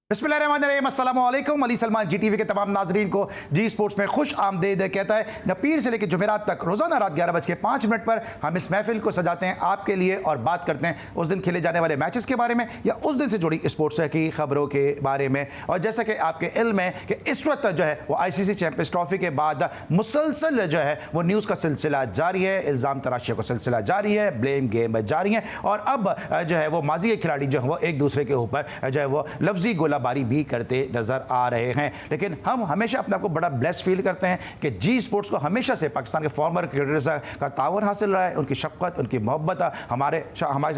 बिस्मिल्लाहिर्रहमानिर्रहीम, अस्सलाम वालेकुम। अली सलमान जी टीवी के तमाम नाजरीन को जी स्पोर्ट्स में खुश आमदेद कहता है। जब पीर से लेकर जुमेरात तक रोजाना रात 11:05 पर हम इस महफिल को सजाते हैं आपके लिए और बात करते हैं उस दिन खेले जाने वाले मैचेस के बारे में या उस दिन से जुड़ी स्पोर्ट्स की खबरों के बारे में। और जैसा कि आपके इल्म है कि इस वक्त जो है वो ICC चैंपियंस ट्रॉफी के बाद मुसलसल जो है वो न्यूज़ का सिलसिला जारी है, इल्ज़ाम तराशियों का सिलसिला जारी है, ब्लेम गेम जारी है और अब जो है वो माजी के खिलाड़ी जो है वो एक दूसरे के ऊपर जो है वो लफ्जी गोलाबारी भी करते नजर आ रहे हैं। लेकिन हम हमेशा अपने आप को बड़ा ब्लेस्ड फील करते हैं कि जी स्पोर्ट्स को हमेशा से पाकिस्तान के फॉर्मर क्रिकेटर्स का तावन हासिल रहा है, उनकी शफ़क़त, उनकी मोहब्बत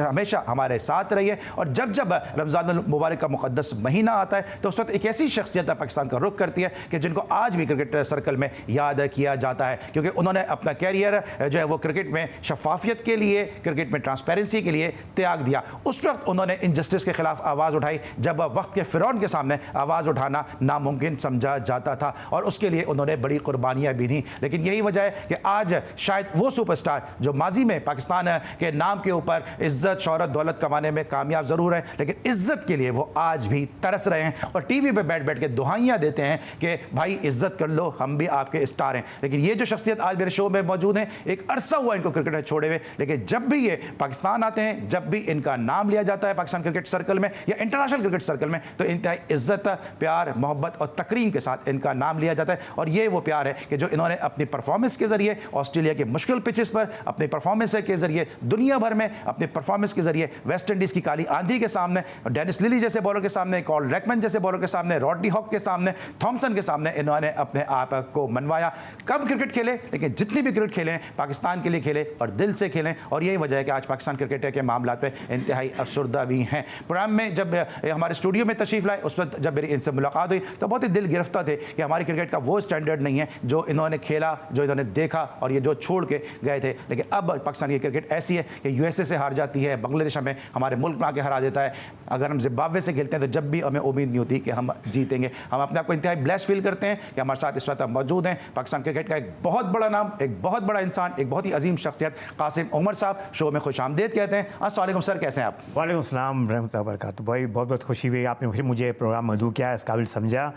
हमेशा हमारे साथ रही है। और जब जब रमज़ान मुबारक का मुक़द्दस महीना आता है तो उस वक्त एक ऐसी शख्सियत पाकिस्तान का रुख करती है कि जिनको आज भी क्रिकेट सर्कल में याद किया जाता है, क्योंकि उन्होंने अपना कैरियर जो है वो क्रिकेट में शफाफियत के लिए, क्रिकेट में ट्रांसपेरेंसी के लिए त्याग दिया। उस वक्त उन्होंने इनजस्टिस के खिलाफ आवाज़ उठाई जब वक्त के फ़िरौन के सामने आवाज़ उठाना नामुमकिन समझा जाता था और उसके लिए उन्होंने बड़ी कुर्बानियाँ भी दी। लेकिन यही वजह है कि आज शायद वो सुपरस्टार जो माजी में पाकिस्तान के नाम के ऊपर इज्जत, शोहरत, दौलत कमाने में कामयाब ज़रूर है, लेकिन इज्जत के लिए वो आज भी तरस रहे हैं और टीवी पे बैठ बैठ के दुहाइयाँ देते हैं कि भाई इज्जत कर लो, हम भी आपके स्टार हैं। लेकिन ये जो शख्सियत आज मेरे शो में मौजूद है, एक अरसा हुआ इनको क्रिकेट में छोड़े हुए, लेकिन जब भी ये पाकिस्तान आते हैं, जब भी इनका नाम लिया जाता है पाकिस्तान क्रिकेट सर्कल में या इंटरनेशनल क्रिकेट सर्कल में, तो इंतहाई इज्जत, प्यार, मोहब्बत और तकरीम के साथ इनका नाम लिया जाता है। और ये वो प्यार है कि जो इन्होंने अपनी परफॉर्मेंस के जरिए ऑस्ट्रेलिया के मुश्किल पिचेस पर, अपनी परफॉर्मेंस के जरिए दुनिया भर में, अपनी परफॉर्मेंस के जरिए वेस्ट इंडीज़ की काली आंधी के सामने, डेनिस लिली जैसे बॉलर के सामने, कॉल रैकमैन जैसे बॉलर के सामने, रॉड्नी हॉक के सामने, थॉमसन के सामने इन्होंने अपने आप को मनवाया। कम क्रिकेट खेले लेकिन जितनी भी क्रिकेट खेलें पाकिस्तान के लिए खेले और दिल से खेलें। और यही वजह है कि आज पाकिस्तान क्रिकेट के मामला पे इंतहाई अफसरदा भी हैं। प्रोग्राम में जब हमारे स्टूडियो में तशरीफ़ लाए उस वक्त जब मेरी इनसे मुलाकात हुई तो बहुत ही दिल गिरफ्तार थे कि हमारी क्रिकेट का वो स्टैंडर्ड नहीं है जो इन्होंने खेला, जो इन्होंने देखा और ये जो छोड़ के गए थे। लेकिन अब पाकिस्तान की क्रिकेट ऐसी है कि USA से हार जाती है, बांग्लादेश में हमारे मुल्क में आके हरा देता है, अगर हम जिम्बाब्वे से खेलते हैं तो जब भी हमें उम्मीद नहीं होती कि हम जीतेंगे। हम अपने आप को इंतहाई ब्लेस्ड फील करते हैं कि हमारे साथ इस वक्त मौजूद हैं पाकिस्तान क्रिकेट का एक बहुत बड़ा नाम, एक बहुत बड़ा इंसान, एक बहुत ही अजीम शख्सियत कासिम उमर साहब शो में खुश आमदेद कहते हैं। अस्सलाम वालेकुम सर, कैसे हैं आप? वालेकुम अस्सलाम रहमतुल्लाहि व बरकातुहू। भाई बहुत बहुत खुशी हुई आपने फिर मुझे प्रोग्राम मदऊ किया, इस काबिल समझा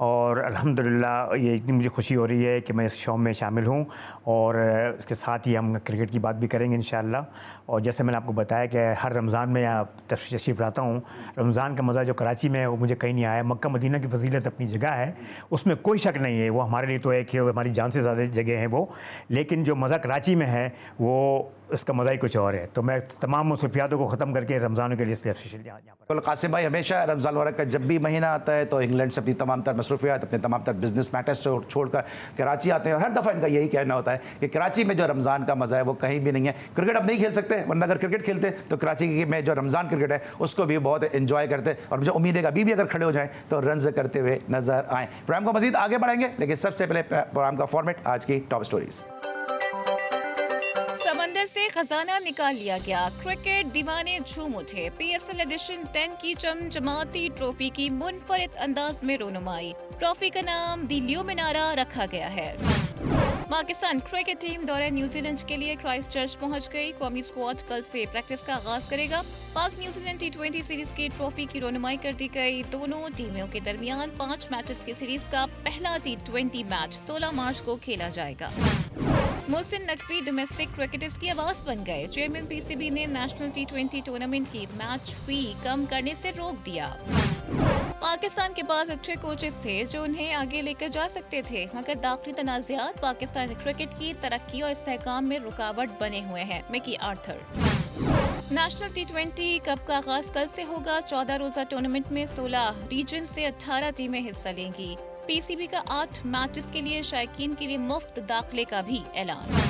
और अल्हम्दुलिल्लाह ये इतनी मुझे खुशी हो रही है कि मैं इस शो में शामिल हूँ और इसके साथ ही हम क्रिकेट की बात भी करेंगे इंशाअल्लाह। और जैसे मैंने आपको बताया कि हर रमज़ान में यहाँ तशरीफ़ लाता हूँ, रमज़ान का मज़ा जो कराची में है वो मुझे कहीं नहीं आया। मक्का मदीना की फजीलत अपनी जगह है, उसमें कोई शक नहीं है, वो हमारे लिए तो एक हमारी जान से ज़्यादा जगह है वो, लेकिन जो मज़ा कराची में है वो इसका मज़ा ही कुछ और है। तो मैं तमाम मसरूफियातों को ख़त्म करके रमज़ान के लिए स्पेशल यहाँ पर। कासिम भाई, हमेशा रमज़ान मुबारक का जब भी महीना आता है तो इंग्लैंड से अपनी तमाम तर मसरूफियात, अपने तमाम तर बिजनेस मैटर्स छोड़कर कराची आते हैं और हर दफ़ा इनका यही कहना होता है कि कराची में जो रमज़ान का मज़ा है वो कहीं भी नहीं है। क्रिकेट अब नहीं खेल सकते, वरना अगर क्रिकेट खेलते तो कराची में जो रमज़ान क्रिकेट है उसको भी बहुत इन्जॉय करते और मुझे उम्मीद है अभी भी अगर खड़े हो जाएँ तो रन्स करते हुए नजर आएँ। प्रोग्राम को मज़ीद आगे बढ़ाएंगे, लेकिन सबसे पहले प्रोग्राम का फॉर्मेट आज की टॉप स्टोरीज। समंदर से खजाना निकाल लिया गया, क्रिकेट दीवाने झूम उठे। PSL एडिशन 10 की चमचमाती ट्रॉफी की मुनफरिद अंदाज में रोनुमाई। ट्रॉफी का नाम दी ल्यूमिनारा रखा गया है। पाकिस्तान क्रिकेट टीम दौरे न्यूजीलैंड के लिए क्राइस्टचर्च पहुंच गई। कौमी स्क्वाड कल से प्रैक्टिस का आगाज करेगा। पाक न्यूजीलैंड T20 सीरीज की ट्रॉफी की रोनुमाई कर दी गई। दोनों टीमों के दरमियान 5 मैचेस की सीरीज का पहला T20 मैच 16 मार्च को खेला जाएगा। मोहसिन नकवी डोमेस्टिक क्रिकेटर्स की आवाज बन गए। चेयरमैन PCB ने नेशनल T20 टूर्नामेंट की मैच फी कम करने से रोक दिया। पाकिस्तान के पास अच्छे कोचेस थे जो उन्हें आगे लेकर जा सकते थे, मगर दाखिली तनाज़ात पाकिस्तानी क्रिकेट की तरक्की और इस्तेहकाम में रुकावट बने हुए हैं। Mickey Arthur. National T20 cup का आगाज कल से होगा। 14 रोजा टूर्नामेंट में 16 रीजन से 18 टीमें हिस्सा लेंगी। PCB का 8 मैचेस के लिए शायकीन के लिए मुफ्त दाखिले का भी ऐलान।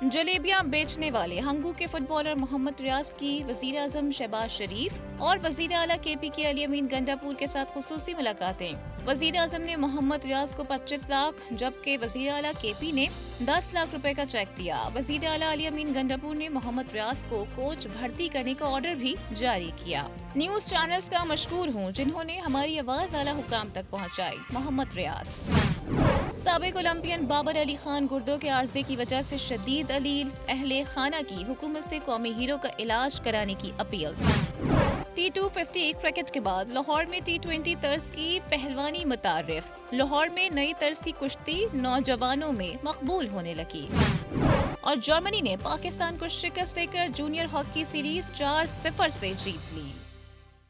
जलेबियां बेचने वाले हंगू के फुटबॉलर मोहम्मद रियाज की वजीर आजम शहबाज शरीफ और वजीर आला KP के अली अमीन गंडापुर के साथ खुसूसी मुलाकातें। वजीर आजम ने मोहम्मद रियाज को 25 लाख जबकि वजीर आला KP ने 10 लाख रुपए का चेक दिया। वजीर आला अली अमीन गंडापुर ने मोहम्मद रियाज को कोच भर्ती करने का ऑर्डर भी जारी किया। न्यूज चैनल्स का मशकूर हूँ जिन्होंने हमारी आवाज आला हुकाम तक पहुँचाई। मोहम्मद रियाज। साबिक ओलंपियन बाबर अली खान गुर्दों के आर्जे की वजह से शदीद अलील, अहले खाना की हुकूमत से कौमी हीरो का इलाज कराने की अपील। T250 क्रिकेट के बाद लाहौर में T20 तर्ज की पहलवानी मुतारिफ। लाहौर में नई तर्ज की कुश्ती नौजवानों में मकबूल होने लगी। और जर्मनी ने पाकिस्तान को शिकस्त देकर जूनियर हॉकी सीरीज 4-0 से जीत ली।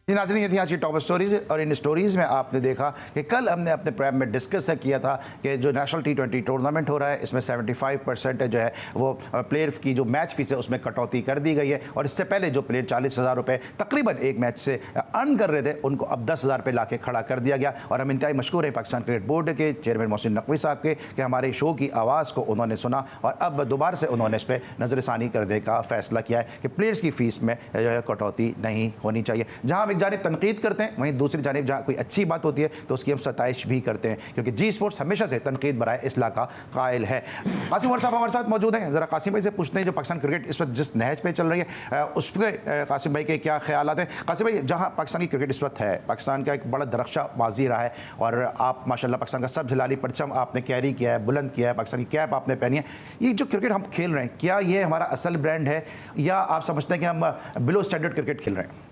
जी नाज़रीन, ये थी आज की टॉप स्टोरीज। और इन स्टोरीज़ में आपने देखा कि कल हमने अपने प्रोग्राम में डिस्कस किया था कि जो नेशनल T20 टूर्नामेंट हो रहा है इसमें 75% जो है वो प्लेयर की जो मैच फीस है उसमें कटौती कर दी गई है। और इससे पहले जो प्लेयर 40,000 रुपये तकरीबन एक मैच से अर्न कर रहे थे उनको अब 10,000 रुपये ला के खड़ा कर दिया गया। और हम इंतहाई मशहूर हैं पाकिस्तान क्रिकेट बोर्ड के चेयरमैन मोहसिन नकवी साहब के कि हमारे शो की आवाज़ को उन्होंने सुना और अब दोबारा से उन्होंने इस पर नज़रसानी करने का फैसला किया है कि प्लेयर्स की फ़ीस में जो है कटौती नहीं होनी चाहिए। जहाँ हम एक जानिब तनकीद करते हैं वहीं दूसरी जानिब जहाँ कोई अच्छी बात होती है तो उसकी हम सताइश भी करते हैं, क्योंकि जी स्पोर्ट्स हमेशा से तनकीद बराए इस्लाह का कायल है। कासिम उमर साहब हमारे साथ मौजूद हैं। ज़रा कासिम भाई से पूछते हैं जो पाकिस्तान क्रिकेट इस वक्त जिस नहज पे चल रही है उस पर कासिम भाई के क्या ख्यालात हैं। कासिम भाई, जहाँ पाकिस्तानी क्रिकेट इस वक्त है, पाकिस्तान का एक बड़ा दरख्शा बाजी रहा है और आप माशाल्लाह पाकिस्तान का सब जलाली परचम आपने कैरी किया है, बुलंद किया है, पाकिस्तानी कैप आपने पहनी है। ये जो क्रिकेट हम खेल रहे हैं क्या ये हमारा असल ब्रांड है या आप समझते हैं कि हम बिलो स्टैंडर्ड क्रिकेट खेल रहे हैं?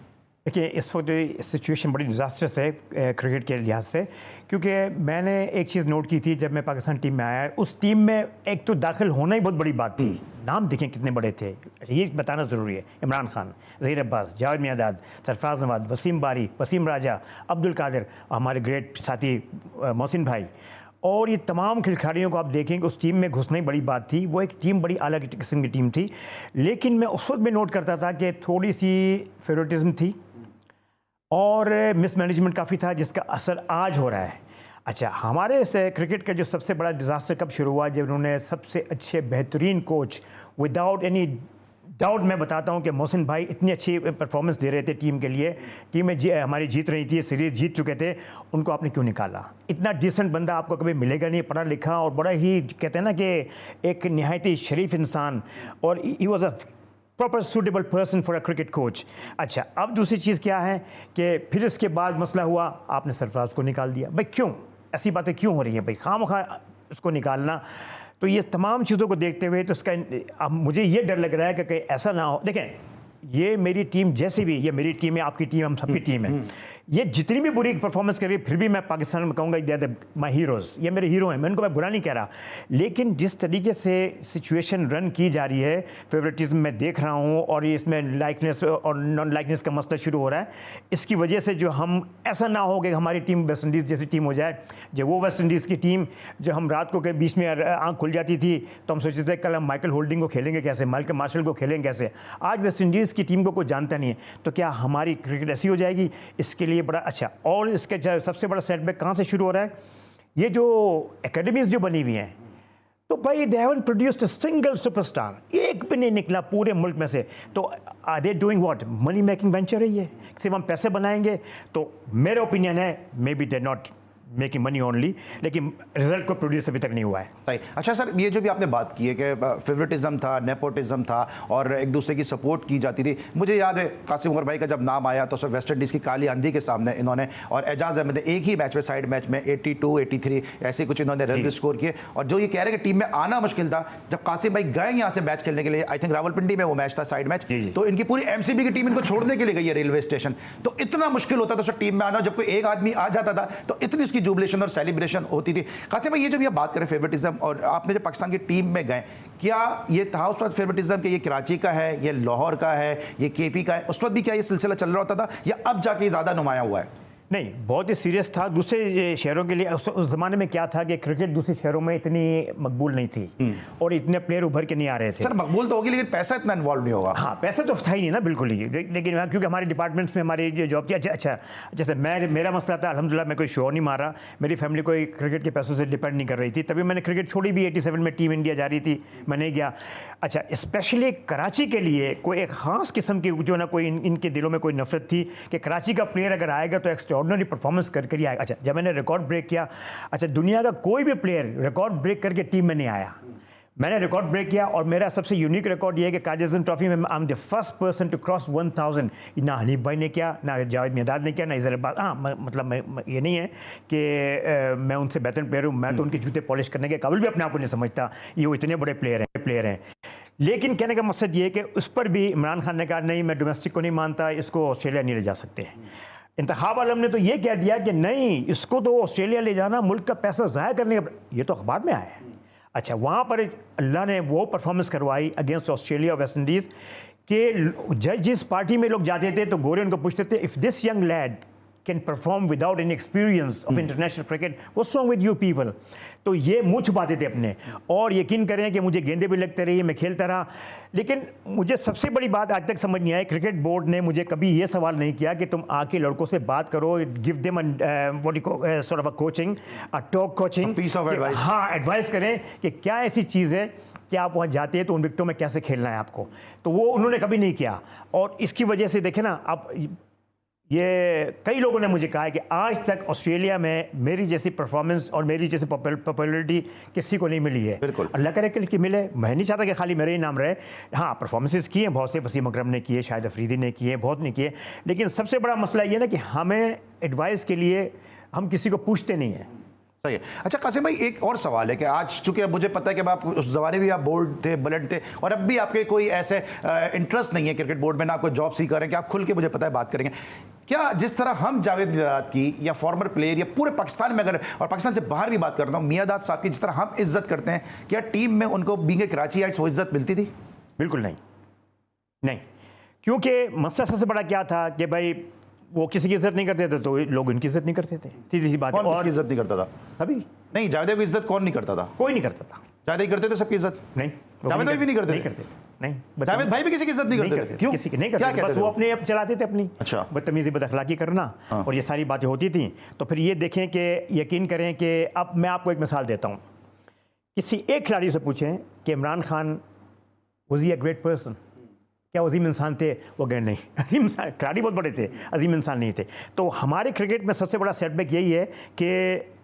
देखिए, इस वक्त सिचुएशन बड़ी डिज़ास्टर्स है क्रिकेट के लिहाज से, क्योंकि मैंने एक चीज़ नोट की थी जब मैं पाकिस्तान टीम में आया। उस टीम में एक तो दाखिल होना ही बहुत बड़ी बात थी। नाम देखें कितने बड़े थे, ये बताना ज़रूरी है। इमरान खान, ज़हीर अब्बास, जावेद मियाँदाद, सरफराज नवाज, वसीम बारी, वसीम राजा, अब्दुल कादिर, हमारे ग्रेट साथी मोहसिन भाई, और ये तमाम खिलाड़ियों को आप देखेंगे उस टीम में घुसना ही बड़ी बात थी। वो एक टीम बड़ी अलग किस्म की टीम थी। लेकिन मैं उस वक्त भी नोट करता था कि थोड़ी सी फेवरेटिज्म थी और मिसमैनेजमेंट काफ़ी था, जिसका असर आज हो रहा है। अच्छा, हमारे से क्रिकेट का जो सबसे बड़ा डिज़ास्टर कब शुरू हुआ? जब उन्होंने सबसे अच्छे बेहतरीन कोच, विदाउट एनी डाउट मैं बताता हूं कि मोहसिन भाई इतनी अच्छी परफॉर्मेंस दे रहे थे टीम के लिए, टीम में हमारी जीत रही थी, सीरीज़ जीत चुके थे, उनको आपने क्यों निकाला? इतना डिसेंट बंदा आपको कभी मिलेगा नहीं, पढ़ा लिखा और बड़ा ही कहते हैं ना कि एक नहायत ही शरीफ इंसान, और he was a proper suitable person for a cricket coach. अच्छा, अब दूसरी चीज़ क्या है कि फिर इसके बाद मसला हुआ, आपने सरफराज को निकाल दिया। भाई क्यों? ऐसी बातें क्यों हो रही हैं भाई, खामखा उसको निकालना? तो ये तमाम चीज़ों को देखते हुए तो इसका अब मुझे ये डर लग रहा है कि कहीं ऐसा ना हो। देखें, ये मेरी टीम जैसी भी, ये मेरी टीम है, आपकी टीम, हम सबकी टीम है, ये जितनी भी बुरी परफॉर्मेंस करिए फिर भी मैं पाकिस्तान में कहूँगा दे आर माई हीरोज़, ये मेरे हीरो हैं, मैं उनको मैं बुरा नहीं कह रहा। लेकिन जिस तरीके से सिचुएशन रन की जा रही है, फेवरेटिज्म मैं देख रहा हूँ और ये इसमें लाइकनेस और नॉन लाइकनेस का मसला शुरू हो रहा है, इसकी वजह से जो हम ऐसा ना हो कि हमारी टीम वेस्ट इंडीज़ जैसी टीम हो जाए। जो वो वेस्ट इंडीज़ की टीम जो हम रात को के बीच में आँख खुल जाती थी तो हम सोचते थे कल हम माइकल होल्डिंग को खेलेंगे कैसे, माइकल मार्शल को खेलेंगे कैसे। आज वेस्ट इंडीज़ की टीम को कोई जानता नहीं है, तो क्या हमारी क्रिकेट ऐसी हो जाएगी? इसके लिए बड़ा अच्छा, और इसके सबसे बड़ा सेटबैक कहाँ से शुरू हो रहा है? ये जो एकेडमीज जो बनी हुई हैं, तो भाई they haven't produced a single superstar, एक भी नहीं निकला पूरे मुल्क में से। तो are they doing what? Money making venture है ये, सिर्फ हम पैसे बनाएंगे। तो मेरा ओपिनियन है may be they not making money only, लेकिन रिजल्ट को प्रोड्यूस अभी तक नहीं हुआ है। सही। अच्छा सर, ये जो भी आपने बात की है कि फेवरेटिज्म था, नेपोटिज्म था और एक दूसरे की सपोर्ट की जाती थी, मुझे याद है कासिम उमर भाई का जब नाम आया तो सर वेस्ट इंडीज़ की काली आंधी के सामने इन्होंने और एजाज अहमद एक ही मैच में, साइड मैच में 82, 83 ऐसे कुछ इन्होंने रन स्कोर किए। और जो ये कह रहे हैं कि टीम में आना मुश्किल था, जब कासिम भाई गए यहाँ से मैच खेलने के लिए, आई थिंक रावलपिंडी में वो मैच था, साइड मैच, तो इनकी पूरी MCB की टीम इनको छोड़ने के लिए गई है रेलवे स्टेशन। तो इतना मुश्किल होता था सर टीम में आना, जब कोई एक आदमी आ जाता था तो इतनी उसकी जुबलेशन और सेलिब्रेशन होती थी। कासिम भाई, ये जो भी आप बात करें फेवरेटिज्म, और आपने जब पाकिस्तान की टीम में गए, क्या ये था उस वक्त फेवरेटिज्म कि ये कराची का है, ये लाहौर का है, ये KP का है, उस वक्त भी क्या ये सिलसिला चल रहा होता था या अब जाके ज़्यादा नुमाया हुआ है? नहीं, बहुत ही सीरियस था दूसरे शहरों के लिए। उस ज़माने में क्या था कि क्रिकेट दूसरे शहरों में इतनी मकबूल नहीं थी और इतने प्लेयर उभर के नहीं आ रहे थे। सर मकबूल तो होगी लेकिन पैसा इतना इन्वॉल्व नहीं होगा। हाँ, पैसा तो था ही नहीं ना, बिल्कुल ही। लेकिन क्योंकि हमारे डिपार्टमेंट्स में हमारी जो जॉब थी, अच्छा जैसे मेरा मसला था, अल्हम्दुलिल्लाह मैं कोई शो नहीं मारा, मेरी फैमिली कोई क्रिकेट के पैसों से डिपेंड नहीं कर रही थी, तभी मैंने क्रिकेट छोड़ी भी। 87 में टीम इंडिया जा रही थी, मैं नहीं गया। अच्छा, स्पेशली कराची के लिए कोई एक ख़ास किस्म की जो ना कोई इनके दिलों में कोई नफरत थी कि कराची का प्लेयर अगर आएगा तो एक्स्ट्राऑर्डिनरी परफॉर्मेंस करके ही आएगा। अच्छा, जब मैंने रिकॉर्ड ब्रेक किया, अच्छा दुनिया का कोई भी प्लेयर रिकॉर्ड ब्रेक करके टीम में नहीं आया, मैंने रिकॉर्ड ब्रेक किया। और मेरा सबसे यूनिक रिकॉर्ड ये है कि कायद अज़म ट्रॉफी में I am the first person to cross 1000। ना हनीफ भाई ने किया, ना जावेद मियाँदाद ने किया, ना ज़हीर अब्बास। हाँ, मतलब ये नहीं है कि मैं उनसे बेहतर प्लेयर हूँ, मैं तो उनके जूते पॉलिश करने के काबिल भी अपने आप को नहीं समझता, ये वो इतने बड़े प्लेयर हैं। लेकिन कहने का मकसद ये है कि उस पर भी इमरान खान ने कहा नहीं, मैं डोमेस्टिक को नहीं मानता, इसको ऑस्ट्रेलिया नहीं ले जा सकते। इंतखाब आलम ने तो ये कह दिया कि नहीं, इसको तो ऑस्ट्रेलिया ले जाना मुल्क का पैसा ज़ाया करने का, ये तो अखबार में आया है। अच्छा, वहाँ पर अल्लाह ने वो परफॉर्मेंस करवाई अगेंस्ट ऑस्ट्रेलिया, वेस्ट इंडीज़ के जिस पार्टी में लोग जाते थे तो गोरे उनको पूछते थे, if this young lead can perform without any experience of international cricket, what's wrong with you people. तो ये मुँह छुपाते थे अपने, और यकीन करें कि मुझे गेंदे भी लगते रही, मैं खेलता रहा। लेकिन मुझे सबसे बड़ी बात आज तक समझ नहीं आई, क्रिकेट बोर्ड ने मुझे कभी ये सवाल नहीं किया कि तुम आके लड़कों से बात करो, give them sort of a coaching, a talk coaching, piece of advice. हाँ, एडवाइस करें कि क्या ऐसी चीज़ है कि आप वहाँ जाते हैं तो उन विकेटों में कैसे खेलना है आपको। तो वो उन्होंने कभी नहीं किया, और इसकी वजह से देखें ना, अब ये कई लोगों ने मुझे कहा है कि आज तक ऑस्ट्रेलिया में मेरी जैसी परफॉर्मेंस और मेरी जैसी पॉपुलैरिटी किसी को नहीं मिली है। बिल्कुल, अल्लाह करे कि मिले। मैं नहीं चाहता कि खाली मेरे ही नाम रहे। हाँ, परफॉर्मेंसेस किए हैं बहुत से, वसीम अकरम ने किए, शाहिद अफरीदी ने किए, बहुत नहीं किए, लेकिन सबसे बड़ा मसला ये ना कि हमें एडवाइस के लिए हम किसी को पूछते नहीं हैं। सही है। अच्छा कासिम भाई, एक और सवाल है कि आज चूंकि अब मुझे पता है कि आप उस ज़माने भी आप बोल्ड थे, बुलेट थे, और अब भी आपके कोई ऐसे इंटरेस्ट नहीं है क्रिकेट बोर्ड में, ना आपको जॉब सीकर हैं कि आप खुल के, मुझे पता है, बात करेंगे। क्या जिस तरह हम जावेद मिरात की या फॉर्मर प्लेयर या पूरे पाकिस्तान में, अगर और पाकिस्तान से बाहर भी बात करता हूँ, मियादाद साहब की जिस तरह हम इज्जत करते हैं, क्या टीम में उनको बीइंग कराची आइट्स वो इज्जत मिलती थी? बिल्कुल नहीं, नहीं, क्योंकि मसला सबसे बड़ा क्या था कि भाई वो किसी की इज्जत नहीं करते थे तो लोग उनकी इज्जत नहीं करते थे, सीधी सी बात है। कौन किसकी इज्जत नहीं करता था? सभी। नहीं, जावेद की इज्जत कौन नहीं करता था? कोई नहीं करता था। जावेद ही करते थे सबकी इज्जत? नहीं, जावेद भाई भी नहीं करते? नहीं करते थे, नहीं। जावेद भाई भी किसी की इज्जत नहीं करते थे? क्यों? किसी की नहीं क्या करते, कहते बस थे वो अपने आप चलाते थे अपनी। अच्छा। बदतमीजी, बदअखलाकी करना, और ये सारी बातें होती थी। तो फिर ये देखें कि यकीन करें कि अब मैं आपको एक मिसाल देता हूँ। किसी एक खिलाड़ी से पूछें कि Imran Khan was he a great person, क्या अजीम इंसान थे? वो गए नहीं। अजीम इंसान, खिलाड़ी बहुत बड़े थे, अजीम इंसान नहीं थे। तो हमारे क्रिकेट में सबसे बड़ा सेटबैक यही है कि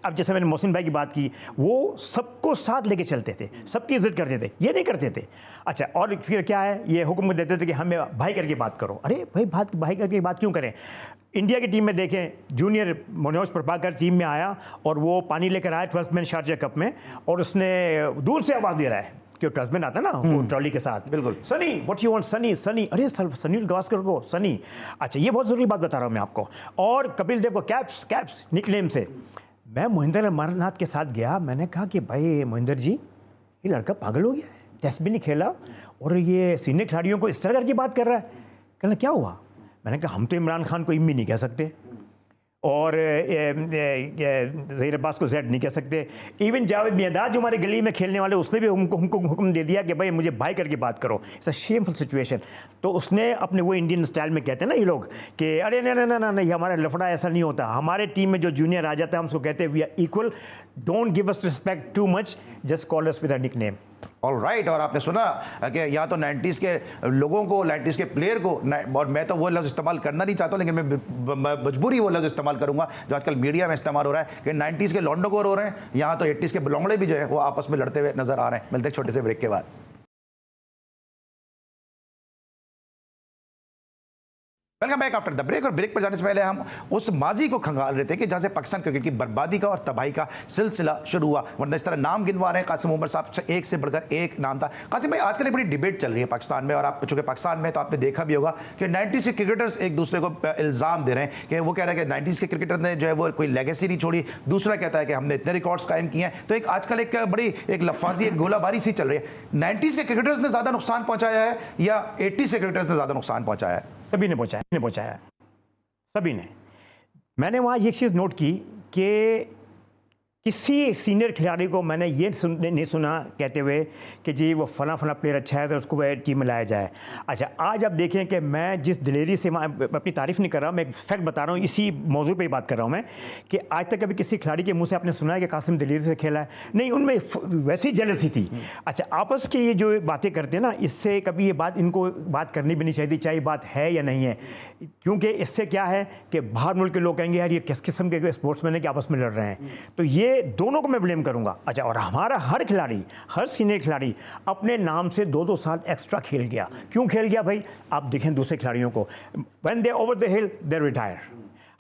अब जैसे मैंने मोहसिन भाई की बात की, वो सबको साथ लेके चलते थे, सबकी इज्जत करते थे, ये नहीं करते थे। अच्छा, और फिर क्या है, ये हुक्म देते थे कि हमें भाई करके बात करो। अरे भाई, भाई करके बात क्यों करें? इंडिया की टीम में देखें, जूनियर मनोज प्रभाकर टीम में आया और वो पानी लेकर आया 12th मैन शारजा कप में, और उसने दूर से आवाज़ दे रहा है कि ट्रस्टमैन आता ना वो ट्रॉली के साथ, बिल्कुल, Sunny what you want, Sunny Sunny, अरे सर सनी गावस्कर को सनी। अच्छा, ये बहुत ज़रूरी बात बता रहा हूँ मैं आपको। और कपिल देव को कैप्स कैप्स निकनेम से। मैं मोहिंदर अमरनाथ के साथ गया, मैंने कहा कि भाई मोहिंदर जी, ये लड़का पागल हो गया है, टेस्ट भी नहीं खेला और ये सीनियर खिलाड़ियों को इस तरह करके बात कर रहा है। कहना क्या हुआ? मैंने कहा हम तो इमरान खान को इम्मी नहीं कह सकते, और ज़हीर अब्बास को ज़ेड नहीं कह सकते। इवन जावेद मियादाद जो हमारे गली में खेलने वाले, उसने भी हमको हुक्म दे दिया कि भाई मुझे भाई करके बात करो। It's a shameful situation. तो उसने अपने वो इंडियन स्टाइल में कहते हैं ना ये लोग कि अरे नहीं, हमारा लफड़ा ऐसा नहीं होता। हमारे टीम में जो जूनियर आ जाता है हम उसको कहते हैं we are equal, don't give us respect too much, just call us with a nickname. Alright. और आपने सुना कि यहाँ तो 90s के लोगों को, 90s के प्लेयर को, और मैं तो वो लफ्ज़ इस्तेमाल करना नहीं चाहता, लेकिन मैं मजबूरी वो लफ्ज़ इस्तेमाल करूंगा जो आजकल मीडिया में इस्तेमाल हो रहा है कि 90s के लॉन्डो को रो रहे हैं, यहाँ तो 80s के बलौंगड़े भी जो है वो आपस में लड़ते हुए नजर आ रहे हैं। मिलते हैं छोटे से ब्रेक के बाद। Welcome back after the break. और ब्रेक पर जाने से पहले हम उस माजी को खंगाल रहे थे कि जहाँ से पाकिस्तान क्रिकेट की बर्बादी का और तबाही का सिलसिला शुरू हुआ। वरना इस तरह नाम गिनवा रहे हैं कासिम उमर साहब, एक से बढ़कर एक नाम था। कासिम भाई, आजकल एक बड़ी डिबेट चल रही है पाकिस्तान में, और आप चूंकि पाकिस्तान में तो आपने देखा भी होगा कि 90s के क्रिकेटर्स एक दूसरे को इल्ज़ाम दे रहे हैं कि वो कह रहे हैं कि 90s के क्रिकेटर ने जो है वो कोई लेगेसी नहीं छोड़ी, दूसरा कहता है कि हमने इतने रिकॉर्ड्स कायम किए हैं। तो एक आजकल एक बड़ी एक लफाजी, एक गोलाबारी सी चल रही है। 90s के क्रिकेटर्स ने ज़्यादा नुकसान पहुंचाया है या 80s के क्रिकेटर्स ने ज़्यादा नुकसान पहुंचाया है? सभी ने पहुंचाया है, सभी ने। मैंने वहाँ ये चीज़ नोट की कि किसी सीनियर खिलाड़ी को मैंने ये नहीं सुना कहते हुए कि जी वो फला प्लेयर अच्छा है तो उसको टीम में लाया जाए। अच्छा, आज आप देखें कि मैं जिस दिलेरी से, मैं अपनी तारीफ़ नहीं कर रहा, मैं एक फैक्ट बता रहा हूँ, इसी मौजू पे ही बात कर रहा हूँ मैं, कि आज तक कभी किसी खिलाड़ी के मुंह से आपने सुना है कि कासिम दिलेरी से खेला है? नहीं, उनमें वैसी जेलसी थी। अच्छा, आपस की ये जो बातें करते हैं ना, इससे कभी ये बात, इनको बात करनी भी नहीं चाहिए, चाहे बात है या नहीं है, क्योंकि इससे क्या है कि बाहर मुल्क के लोग कहेंगे यार ये किस किस्म के स्पोर्ट्समैन है कि आपस में लड़ रहे हैं। तो ये दोनों को मैं ब्लेम करूंगा। अच्छा, और हमारा हर खिलाड़ी, हर सीनियर खिलाड़ी अपने नाम से 2-2 साल एक्स्ट्रा खेल गया। क्यों खेल गया भाई? आप देखें दूसरे खिलाड़ियों को, when they over the hill they retire.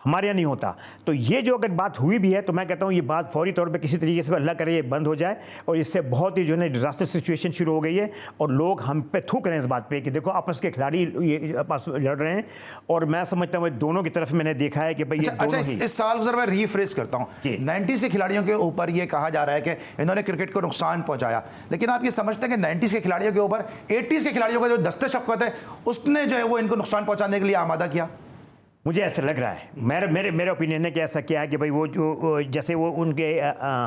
हमारे यहाँ नहीं होता। तो ये जो अगर बात हुई भी है तो मैं कहता हूँ ये बात फौरी तौर पे किसी तरीके से अल्लाह करे ये बंद हो जाए, और इससे बहुत ही जो है ना डिजास्टर सिचुएशन शुरू हो गई है, और लोग हम पे थूक रहे हैं इस बात पे कि देखो आपस के खिलाड़ी ये आपस में लड़ रहे हैं। और मैं समझता हूँ दोनों की तरफ मैंने देखा है कि भाई ये दोनों ही। इस सवाल को जरा मैं रीफ्रेज करता हूँ। 90s के खिलाड़ियों के ऊपर ये कहा जा रहा है कि इन्होंने क्रिकेट को नुकसान पहुंचाया, लेकिन आप ये समझते हैं कि 90s के खिलाड़ियों के ऊपर 80s के खिलाड़ियों का जो दस्ते शफ़क़त है उसने जो है वो इनको नुकसान पहुंचाने के लिए आमादा किया? मुझे ऐसा लग रहा है, मेरे ओपिनियन है कि ऐसा क्या है कि भाई वो जो जैसे वो उनके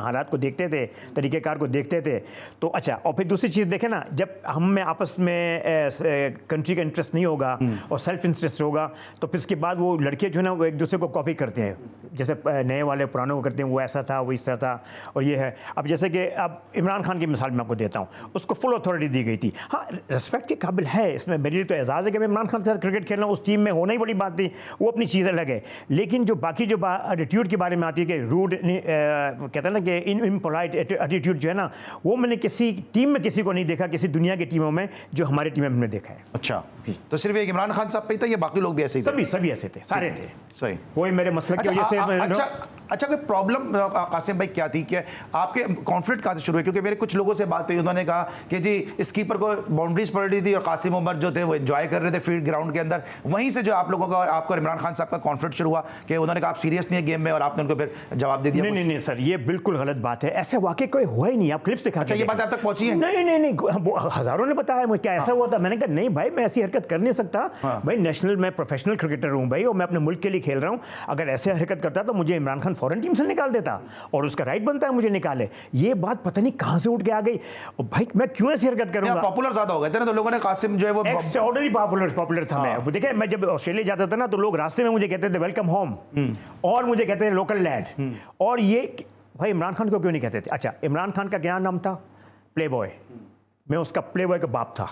हालात को देखते थे, तरीक़ेकार को देखते थे, तो अच्छा। और फिर दूसरी चीज़ देखें ना, जब हम में आपस में कंट्री का इंटरेस्ट नहीं होगा और सेल्फ इंटरेस्ट होगा, तो फिर उसके बाद वो लड़के जो है ना वो एक दूसरे को कॉपी करते हैं, जैसे नए वाले पुरानों को करते हैं, वो ऐसा था वो इस तरह था और ये है। अब जैसे कि अब इमरान खान की मिसाल मैं आपको देता हूँ, उसको फुल अथॉरिटी दी गई थी। हाँ, रिस्पेक्ट के काबिल है, इसमें मेरे लिए तो एजाज़ है कि मैं इमरान खान के साथ क्रिकेट खेलना, उस टीम में होना ही बड़ी बात थी, वो अपनी चीज़ अलग है। लेकिन जो बाकी जो एटीट्यूड के बारे में आती है कि रूड कहते हैं ना कि इम्पोलाइट एटीट्यूड जो है ना, वो मैंने किसी टीम में किसी को नहीं देखा, किसी दुनिया की टीमों में जो हमारी टीम में हमने देखा है। अच्छा, तो सिर्फ एक इमरान खान साहब पे ही था या बाकी लोग भी ऐसे ही थे? सभी ऐसे थे, सारे थे। सही। कोई मेरे मसले की वजह से अच्छा, कोई प्रॉब्लम कासिम भाई क्या थी कि आपके कॉन्फ्लिक्ट कहाँ से शुरू हुई? क्योंकि मेरे कुछ लोगों से बात हुई, उन्होंने कहा कि जी इस कीपर को बाउंड्रीज पड़ रही थी और कासिम उमर जो थे वो एंजॉय कर रहे थे फील्ड ग्राउंड के अंदर, वहीं से जो आप लोगों का और आपको इमरान खान साहब का कॉन्फ्लिक्ट शुरू हुआ कि उन्होंने कहा आप सीरियस नहीं है गेम में, और आपने उनको फिर जवाब दे दिया? नहीं सर, ये बिल्कुल गलत बात है, ऐसे वाकई कोई हुआ ही नहीं। आप क्लिप्स दिखा। अच्छा, ये बात आप तक पहुंची है? नहीं, हजारों ने बताया मुझे क्या ऐसा हुआ था। मैंने कहा नहीं भाई, मैं ऐसी हरकत कर नहीं सकता। भाई नेशनल, मैं प्रोफेशनल क्रिकेटर हूँ भाई, और मैं अपने मुल्क के लिए खेल रहा हूँ। अगर ऐसे हरकत करता तो मुझे इमरान खान फॉरेन टीम से निकाल देता, और उसका राइट बनता है मुझे निकाले। ये बात पता नहीं कहां से उठ के आ गई। भाई मैं क्यों ऐसी हरकत करूंगा? पॉपुलर ज्यादा हो गए थे ना, तो लोगों ने कासिम जो है वो एक्स्ट्राऑर्डिनरी पॉपुलर था। मैं देखिए, मैं जब ऑस्ट्रेलिया जाता था ना, तो लोग रास्ते में मुझे कहते थे वेलकम होम, और मुझे कहते थे लोकल लैड। और ये भाई इमरान खान को क्यों नहीं कहते थे? अच्छा, इमरान खान का क्या नाम था? Play boy. मैं उसका प्ले बॉय का बाप था।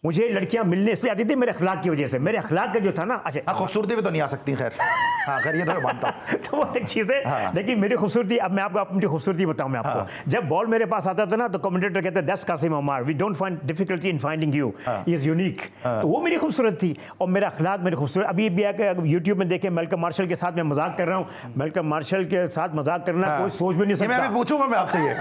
मुझे लड़कियां मिलने इसलिए आती थी मेरे अखलाक की वजह से। मेरे अखलाक का जो था ना, अच्छा खूबसूरती पे तो नहीं आ सकती, खैर हाँ, खैर ये तो मैं मानता हूं। तो वो एक चीज़ है। हाँ। लेकिन मेरी खूबसूरती, अब मैं आपको अपनी खूबसूरती बताऊं मैं आपको। हाँ। जब बॉल मेरे पास आता था ना, तो कमेंटेटर कहते हैं that's Qasim Umar, we don't find difficulty in finding you, he is unique. तो वो मेरी खूबसूरत थी, और मेरा अखलाक मेरी खूबसूरत। अभी भी यूट्यूब में देखें, मेलकम मार्शल के साथ मैं मजाक कर रहा हूँ। मेलकम मार्शल के साथ मजाक करना कोई सोच भी नहीं सकता। मैं पूछूंगा मैं आपसे ये।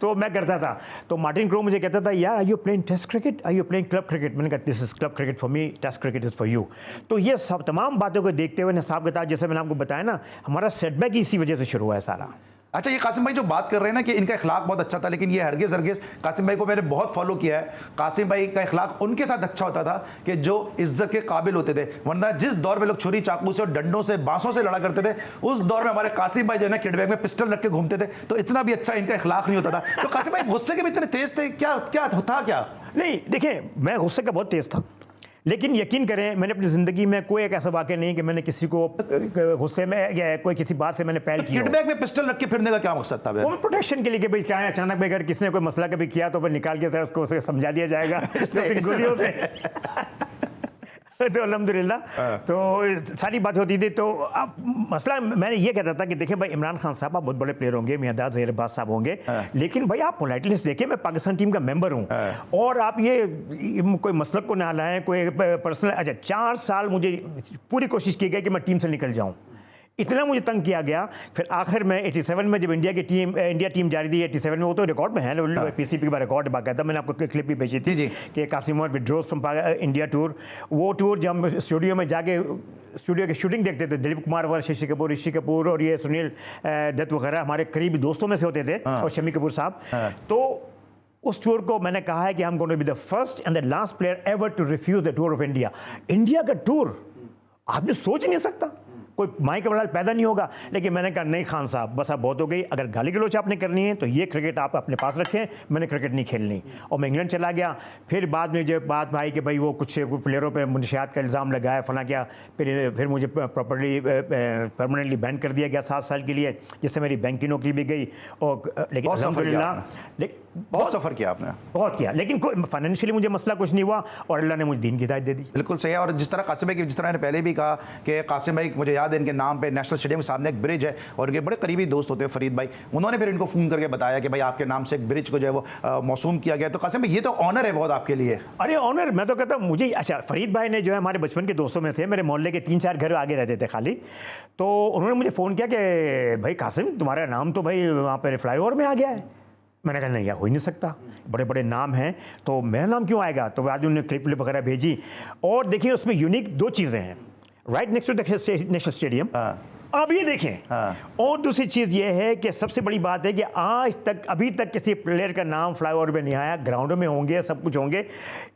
तो मैं करता था। तो मार्टिन क्रो मुझे कहता था, यार are you playing test cricket, are you playing club cricket? मैंने कहा this is club cricket for me, test cricket is for you. तो ये सब तमाम बातों को देखते हुए हिसाब किताब, जैसे मैंने आपको बताया ना, हमारा सेटबैक इसी वजह से शुरू हुआ है सारा। अच्छा, ये कासिम भाई जो बात कर रहे हैं ना कि इनका इखलाक बहुत अच्छा था, लेकिन ये हरगिज़ कासिम भाई को मैंने बहुत फॉलो किया है। कासिम भाई का इखलाक उनके साथ अच्छा होता था कि जो इज्जत के काबिल होते थे, वरना जिस दौर में लोग छुरी चाकू से और डंडों से बांसों से लड़ा करते थे, उस दौर में हमारे कासिम भाई जो है ना किड बैग में पिस्टल रख के घूमते थे, तो इतना भी अच्छा इनका इखलाक नहीं होता था। तो कासिम भाई गुस्से के भी इतने तेज थे, क्या था क्या? नहीं देखिए, मैं गुस्से का बहुत तेज था, लेकिन यकीन करें मैंने अपनी ज़िंदगी में कोई एक ऐसा वाक़या नहीं कि मैंने किसी को गुस्से में या कोई किसी बात से मैंने पहल किया। किड बैग में पिस्टल रख के फिरने का क्या मकसद था? वो प्रोटेक्शन के लिए कि भाई क्या है, अचानक अगर किसी ने कोई मसला कभी किया तो फिर निकाल के उसको समझा दिया जाएगा तो अल्हम्दुलिल्लाह तो सारी बात होती थी। तो अब मसला मैंने ये कहता था कि देखिए भाई, इमरान खान साहब आप बहुत बड़े प्लेयर होंगे, मियादाद ज़हीर अब्बास साहब होंगे, लेकिन भाई आप पोलाइटनेस देखिए, मैं पाकिस्तान टीम का मेंबर हूँ, और आप ये कोई मसलक को ना लाएं, कोई पर्सनल। अच्छा, 4 साल मुझे पूरी कोशिश की गई कि मैं टीम से निकल जाऊँ, इतना मुझे तंग किया गया। फिर आखिर में 87 में जब इंडिया टीम जारी थी 87 में, वो तो रिकॉर्ड में है, पीसीपी का रिकॉर्ड बाकायदा, मैंने आपको क्लिप भी भेजी थी कि Qasim Umar withdraws from India tour. वो टूर जब हम स्टूडियो में जाके स्टूडियो की शूटिंग देखते थे, दिलीप कुमार वर्मा, शशि कपूर, ऋषि कपूर और ये सुनील दत्त वगैरह हमारे करीबी दोस्तों में से होते थे, और शमी कपूर साहब। तो उस टूर को मैंने कहा है कि हम going to be the first and the last player ever to refuse the tour of India. India का टूर आपने सोच नहीं सकता, कोई माई का बलाल पैदा नहीं होगा। लेकिन मैंने कहा नहीं खान साहब, बस अब बहुत हो गई, अगर गाली गलोच आपने करनी है तो ये क्रिकेट आप अपने पास रखें, मैंने क्रिकेट नहीं खेलनी। और मैं इंग्लैंड चला गया। फिर बाद में जो बात आई कि भाई वो कुछ प्लेयरों पे मुनशियात का इल्ज़ाम लगाया, फला किया, फिर मुझे प्रॉपर्ली परमानेंटली बैन कर दिया गया 7 साल के लिए, जिससे मेरी बैंक की नौकरी भी गई। और लेकिन बहुत सफ़र किया आपने, बहुत किया, लेकिन कोई फाइनेंशियली मुझे मसला कुछ नहीं हुआ, और अल्लाह ने मुझे दीन की हिदायत दे दी। बिल्कुल सही है। और जिस तरह कासिम भाई, जिस तरह ने पहले भी कहा कि कासिम भाई मुझे याद है इनके नाम पे नेशनल स्टेडियम के सामने एक ब्रिज है और इनके बड़े करीबी दोस्त होते हैं फरीद भाई, उन्होंने फिर इनको फ़ोन करके बताया कि भाई आपके नाम से एक ब्रिज को जो है वो मौसूम किया गया। तो कासिम भाई ये तो ऑनर है बहुत आपके लिए। अरे ऑनर, मैं तो कहता हूँ मुझे, अच्छा फरीद भाई ने जो है हमारे बचपन के दोस्तों में से, मेरे मोहल्ले के 3-4 घर आगे रहते थे खाली, तो उन्होंने मुझे फ़ोन किया कि भाई कासिम तुम्हारा नाम तो भाई वहाँ पर फ्लाईओवर में आ गया है। मैंने कहा नहीं यार, हो ही नहीं सकता, बड़े बड़े नाम हैं तो मेरा नाम क्यों आएगा। तो बाद में उन्होंने क्लिप वगैरह भेजी और देखिए उसमें यूनिक 2 चीज़ें हैं, right next to the national stadium. अब ये देखें, और दूसरी चीज़ ये है कि सबसे बड़ी बात है कि आज तक अभी तक किसी प्लेयर का नाम फ्लाईओवर में नहीं आया, ग्राउंडों में होंगे, सब कुछ होंगे।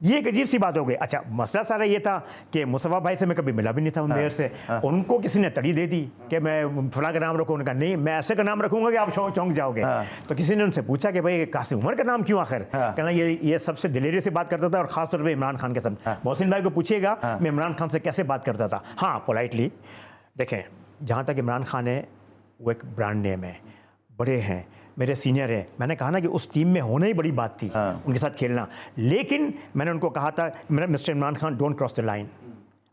ये एक अजीब सी बात हो गई। अच्छा मसला सारा ये था कि मुस्तफ़ा भाई से मैं कभी मिला भी नहीं था मेयर से, उनको किसी ने तड़ी दे दी कि मैं फला का नाम रखूँ, उनका नहीं मैं ऐसे का नाम रखूँगा कि आप चौंक जाओगे। तो किसी ने उनसे पूछा कि भाई कासिम उमर का नाम क्यों आखिर, कहना ये सबसे दिलेरी से बात करता था और ख़ास तौर पर इमरान खान के साथ। मोहसिन भाई को पूछिएगा मैं इमरान खान से कैसे बात करता था। हाँ पोलाइटली देखें, जहाँ तक इमरान खान है वो एक ब्रांड नेम है, बड़े हैं, मेरे सीनियर हैं। मैंने कहा ना कि उस टीम में होना ही बड़ी बात थी, उनके साथ खेलना। लेकिन मैंने उनको कहा था mister Imran Khan don't cross the line,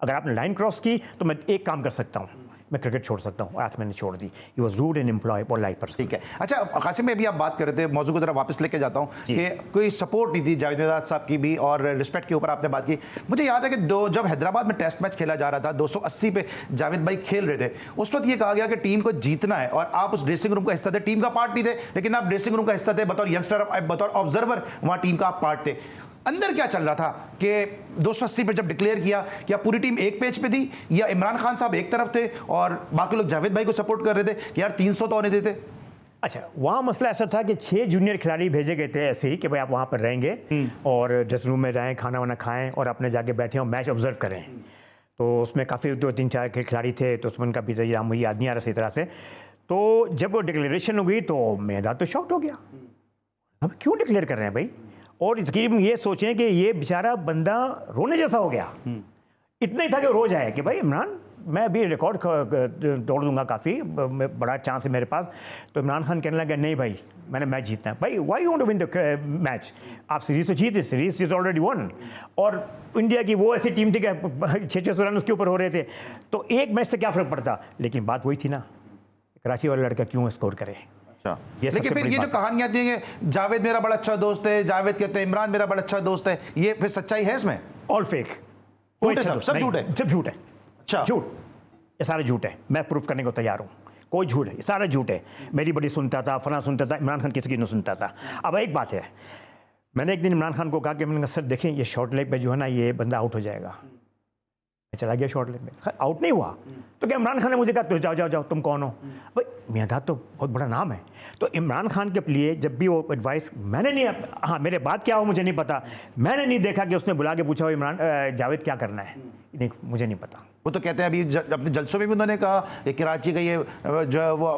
अगर आपने लाइन क्रॉस की तो मैं एक काम कर सकता हूँ, मैं क्रिकेट छोड़ सकता हूँ। आज मैंने छोड़ दी। He was rude and employ और लाइफ पर्सन। ठीक है। अच्छा कासिम में भी आप बात कर रहे थे, मौजू की तरफ वापस लेके जाता हूँ कि कोई सपोर्ट नहीं थी जावेद मिर्ज़ा साहब की भी, और रिस्पेक्ट के ऊपर आपने बात की। मुझे याद है कि जब हैदराबाद में टेस्ट मैच खेला जा रहा था, 280 पे जावेद भाई खेल रहे थे, उस वक्त ये कहा गया कि टीम को जीतना है और आप उस ड्रेसिंग रूम का हिस्सा थे, टीम का पार्ट नहीं थे लेकिन आप ड्रेसिंग रूम का हिस्सा थे, बतौर यंगस्टर, बतौर ऑब्जर्वर वहाँ टीम का आप पार्ट थे। अंदर क्या चल रहा था कि 280 पे जब डिक्लेयर किया, क्या पूरी टीम एक पेज पे थी या इमरान खान साहब एक तरफ थे और बाकी लोग जावेद भाई को सपोर्ट कर रहे थे कि यार 300 तो होने देते? अच्छा वहाँ मसला ऐसा था कि 6 जूनियर खिलाड़ी भेजे गए थे ऐसे ही कि भाई आप वहाँ पर रहेंगे और ड्रेसिंग रूम में रहें, खाना वाना खाएं और अपने जाके बैठें और मैच ऑब्जर्व करें। तो उसमें काफ़ी 2-3-4 खिलाड़ी थे, तो उसमें उनका भी नाम मुझे याद नहीं आ रहा सही तरह से। तो जब वो डिक्लेरेशन हुई तो मेरा तो शॉक्ड हो गया, अब क्यों डिक्लेयर कर रहे हैं भाई। और तकरीबन ये सोचें कि ये बेचारा बंदा रोने जैसा हो गया। इतना ही था कि रोज आए कि भाई इमरान मैं अभी रिकॉर्ड तोड़ दूंगा, काफ़ी बड़ा चांस है मेरे पास। तो इमरान खान कहने लगा नहीं भाई मैंने मैच जीतना है। भाई why want to win the match, आप सीरीज तो जीते, सीरीज इज ऑलरेडी वन। और इंडिया की वो ऐसी टीम थी कि 600 रन उसके ऊपर हो रहे थे, तो एक मैच से क्या फ़र्क पड़ता। लेकिन बात वही थी ना, कराची वाला लड़का क्यों स्कोर करे। लेकिन फिर ये जो कहानियां थी कि जावेद मेरा बड़ा अच्छा दोस्त है, जावेद कहते हैं इमरान मेरा बड़ा अच्छा दोस्त है, ये फिर सच्चाई है इसमें? ऑल फेक, सब झूठ है, सब झूठ है। अच्छा झूठ, ये सारे झूठ है, मैं प्रूफ करने को तैयार हूँ। कोई झूठ है, सारा झूठ है। मेरी बड़ी सुनता था, फला सुनता था, इमरान खान किसी की नहीं सुनता था। अब एक बात है, मैंने एक दिन इमरान खान को कहा कि मैंने कहा सर देखें ये शॉर्ट लेग पे जो है ना ये बंदा आउट हो जाएगा। मैं चला गया शॉर्ट लेग में, आउट नहीं हुआ। तो क्या इमरान खान ने मुझे कहा तो जाओ जाओ जाओ तुम कौन हो। भाई मियादाद तो बहुत बड़ा नाम है। तो इमरान खान के लिए जब भी वो एडवाइस मैंने नहीं, हाँ मेरे बात क्या हो मुझे नहीं पता, मैंने नहीं देखा कि उसने बुला के पूछा इमरान जावेद क्या करना है, नहीं मुझे नहीं पता। वो तो कहते हैं अभी अपने जलसों में भी उन्होंने कहा कि कराची का ये जो वो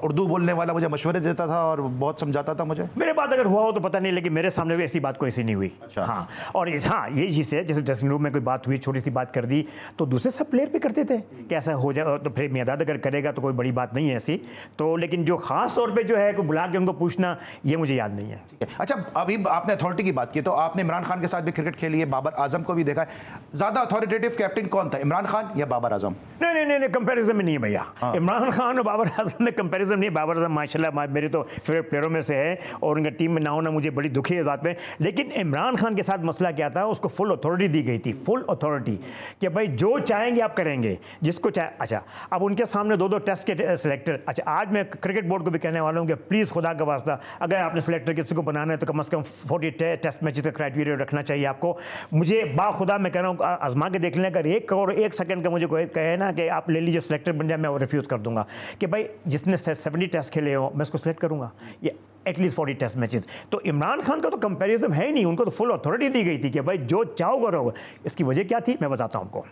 उर्दू बोलने वाला मुझे मशवरे देता था और बहुत समझाता था मुझे। मेरे बात अगर हुआ हो तो पता नहीं, लेकिन मेरे सामने भी ऐसी बात कोई ऐसी नहीं हुई। अच्छा। हाँ, और हाँ ये चीज़ है, जैसे ड्रेसिंग रूम में कोई बात हुई, छोटी सी बात कर दी तो दूसरे सब प्लेयर भी करते थे कि ऐसा हो जाए, तो फिर मियादाद अगर करेगा तो कोई बड़ी बात नहीं है ऐसी। तो लेकिन जो खास तौर पर जो है कोई बुला के उनको पूछना, ये मुझे याद नहीं है। अच्छा अभी आपने अथॉरिटी की बात की, तो आपने इमरान खान के साथ भी क्रिकेट खेली है, बाबर आजम को भी देखा है, ज़्यादा अथॉरिटेटिव कैप्टन कौन था, इमरान खान या बाबर आजम? नहीं कंपैरिजन में नहीं है भैया। इमरान खान और बाबर आजम में कंपैरिजन नहीं। बाबर आजम माशाल्लाह मेरे तो फेवरेट प्लेयरों में से है और उनका टीम में ना होना मुझे बड़ी दुखी है इस बात में। लेकिन इमरान खान के साथ मसला क्या था, उसको फुल अथॉरिटी दी गई थी, फुल अथॉरिटी कि भाई जो चाहेंगे आप करेंगे, जिसको चाहे। अच्छा अब उनके सामने 2-2 टेस्ट के सिलेक्टर। अच्छा आज मैं क्रिकेट बोर्ड को भी कहने वाला हूँ कि प्लीज़ खुदा का वास्ता अगर आपने सिलेक्टर किसी को बनाना है तो कम से कम 40 टेस्ट मैचेस का क्राइटेरिया रखना चाहिए आपको। मुझे बाखुदा मैं कह रहा हूँ आजमा के देख लें, अगर 1 करोड़ 1 सेकंड का मुझे कोई कहे ना कि आप ले लीजिए सिलेक्टर बन जाए, मैं वो रिफ्यूज़ कर दूंगा कि भाई जिसने 70 टेस्ट खेले हो मैं उसको सिलेक्ट करूंगा, ये एटलीस्ट 40 टेस्ट मैचेस। तो इमरान खान का तो कंपैरिजन है ही नहीं, उनको तो फुल अथॉरिटी दी गई थी कि भाई जो चाहो करो। इसकी वजह क्या थी मैं बताता हूँ आपको।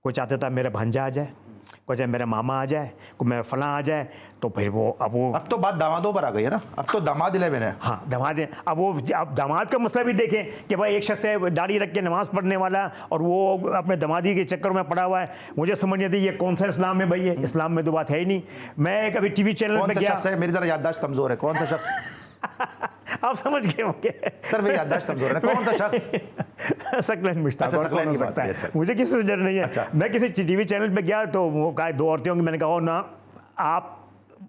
कोई चाहता था मेरा भांजा आ जाए, कोई चाहे मेरा मामा आ जाए, कोई मेरा फला आ जाए, तो फिर अब तो बात दामादों पर आ गई है ना, अब तो दामाद 11 है। हाँ दामाद है। अब दामाद का मसला भी देखें कि भाई एक शख्स है दाढ़ी रख के नमाज पढ़ने वाला और वो अपने दामादी के चक्कर में पड़ा हुआ है। मुझे समझ नहीं आती ये कौन सा इस्लाम में भाई है, इस्लाम में तो बात है ही नहीं। मैं कभी टीवी चैनल पर गया, मेरी जरा याददाश्त कमजोर है, कौन सा शख्स? आप समझ गए होंगे सर मेरी याददाश्त कमजोर है, कौन सा शख्स? सकलन मुश्ताक, अच्छा, और सकलन कौन हो की बात सकता है, है? अच्छा। मुझे किसी से डर नहीं है। अच्छा। मैं किसी टीवी चैनल पे गया तो वो कहा 2 औरतें होंगी, मैंने कहा ओ ना, आप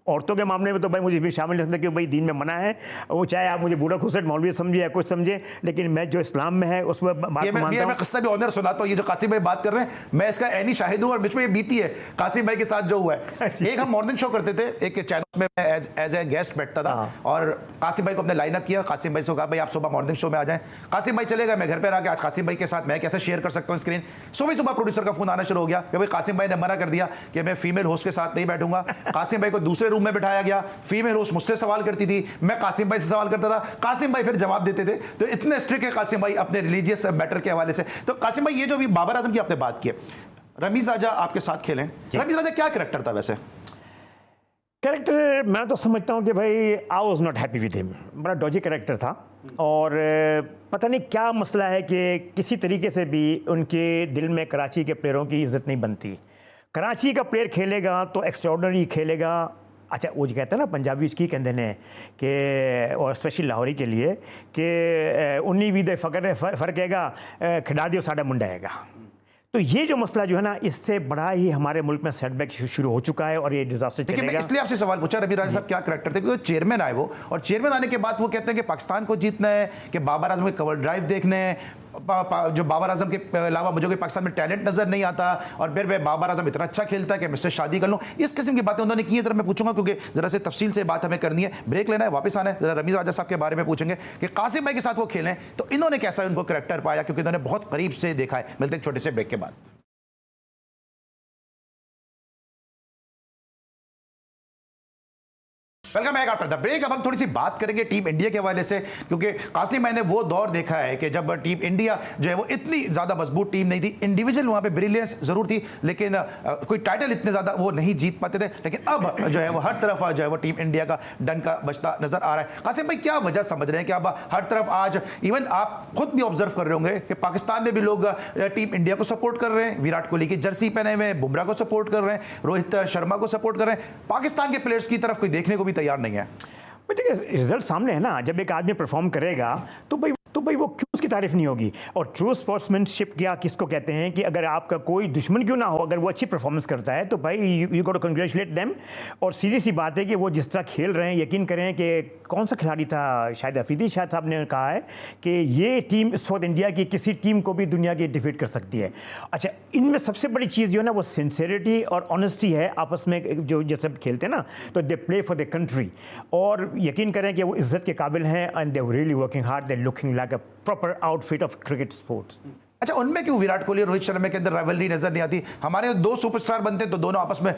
औरतों के मामले में तो भाई मुझे भी शामिल नहीं सकते, क्योंकि भाई दीन में मना है। वो चाहे आप मुझे बूढ़ा खुसट मौलवी समझे या कुछ समझे, लेकिन मैं जो इस्लाम में है उसमें बात को मानता हूँ। मैं किस्सा भी ऑनर सुनाता हूँ। ये जो कासिम भाई बात कर रहे हैं, मैं इसका ऐनी शाहिद हूँ और बीच में ये बीती है कासिम भाई के साथ जो हुआ है। एक हम मॉर्निंग शो करते थे, एक चैनल में मैं एज ए गेस्ट बैठता था और कासिम भाई को हमने लाइन अप किया। कासिम भाई से कहा भाई आप सुबह मॉर्निंग शो में आ जाएं। कासिम भाई चले गए, मैं घर पर आके आज कासिम भाई के साथ मैं कैसे शेयर कर सकता हूँ स्क्रीन। सुबह प्रोड्यूसर का फोन आना शुरू हो गया कि भाई कासिम भाई ने मना कर दिया कि मैं फीमेल होस्ट के साथ नहीं बैठूंगा। कासिम भाई को दूसरे रूम में बिठाया गया, फीमेल होस्ट मुझसे सवाल करती थी, मैं कासिम भाई से सवाल करता था, कासिम भाई फिर जवाब देते थे। तो इतने स्ट्रिक्ट है कासिम भाई अपने रिलीजियस मैटर के हवाले से। तो कासिम भाई ये जो भी बाबर आजम की आपने बात की, रमीज राजा आपके साथ खेलें, रमीज राजा क्या कैरेक्टर था वैसे? कैरेक्टर मैं तो समझता हूँ कि भाई I was not happy with him, बड़ा डॉजी कैरेक्टर था। और पता नहीं क्या मसला है कि किसी तरीके से भी उनके दिल में कराची के प्लेयरों की इज्जत नहीं बनती। कराची का प्लेयर खेलेगा तो एक्स्ट्राऑर्डिनरी खेलेगा। अच्छा, वो जो कहते हैं ना पंजाबी उसकी कहते हैं कि, और स्पेशली लाहौरी के लिए कि उन्नी भी दे फ़र्क हैगा, खिला दियो साडा मुंडा हैगा। तो ये जो मसला जो है ना, इससे बड़ा ही हमारे मुल्क में सेटबैक शुरू हो चुका है और ये डिजास्टर देखिए, चलेगा। मैं इसलिए आपसे सवाल पूछा रमीज राजा साहब क्या कैरेक्टर थे, क्योंकि चेयरमैन आए वो, और चेयरमैन आने के बाद वो कहते हैं कि पाकिस्तान को जीतना है, कि बाबर आजम के कवर ड्राइव देखने हैं। जो बाबर आजम के अलावा मुझे कोई पाकिस्तान में टैलेंट नजर नहीं आता, और फिर मैं बाबर आजम इतना अच्छा खेलता है कि मुझसे शादी कर लूँ। इस किस्म की बातें उन्होंने की है। जरा मैं पूछूंगा क्योंकि जरा से तफसील से बात हमें करनी है, ब्रेक लेना है, वापस आना है। जरा रमीज राजा साहब के बारे में पूछेंगे कि कासिम भाई के साथ वो खेलें तो इन्होंने कैसा उनको कैरेक्टर पाया, क्योंकि इन्होंने बहुत करीब से देखा है। मिलते हैं छोटे से ब्रेक के बाद। Welcome back after the break. अब हम थोड़ी सी बात करेंगे टीम इंडिया के हवाले से, क्योंकि कासिम मैंने वो दौर देखा है कि जब टीम इंडिया जो है वो इतनी ज़्यादा मजबूत टीम नहीं थी। इंडिविजुअल वहाँ पे ब्रिलियंस ज़रूर थी, लेकिन कोई टाइटल इतने ज़्यादा वो नहीं जीत पाते थे। लेकिन अब जो है वो हर तरफ जो है वो टीम इंडिया का डंका बजता नजर आ रहा है। कासिम भाई क्या वजह समझ रहे हैं कि अब हर तरफ आज, इवन आप खुद भी ऑब्जर्व कर रहे होंगे कि पाकिस्तान में भी लोग टीम इंडिया को सपोर्ट कर रहे हैं, विराट कोहली की जर्सी पहने हुए, बुमराह को सपोर्ट कर रहे हैं, रोहित शर्मा को सपोर्ट कर रहे हैं। पाकिस्तान के प्लेयर्स की तरफ कोई देखने को भी तैयार नहीं है। देखिए, रिजल्ट सामने है ना। जब एक आदमी परफॉर्म करेगा तो भाई वो क्यों उसकी तारीफ नहीं होगी। और ट्रू स्पोर्ट्समैनशिप क्या किसको कहते हैं कि अगर आपका कोई दुश्मन क्यों ना हो, अगर वो अच्छी परफॉर्मेंस करता है तो भाई you got to congratulate them. और सीधी सी बात है कि वो जिस तरह खेल रहे हैं, यकीन करें कि कौन सा खिलाड़ी था, शायद अफरीदी शायद साहब ने कहा है कि ये टीम इस वक्त इंडिया की किसी टीम को भी दुनिया की डिफीट कर सकती है। अच्छा, इनमें सबसे बड़ी चीज़ जो है ना वो सिंसेरिटी और ऑनेस्टी है आपस में। जो जैसे खेलते हैं ना तो they play for the country, और यकीन करें कि वो इज्जत के काबिल हैं। And they really working hard, they looking like a proper outfit of cricket sports. अच्छा, उनमें क्यों विराट कोहली और रोहित शर्मा के अंदर राइवलरी नजर नहीं आती? हमारे दो सुपरस्टार बनते हैं तो दोनों आपस में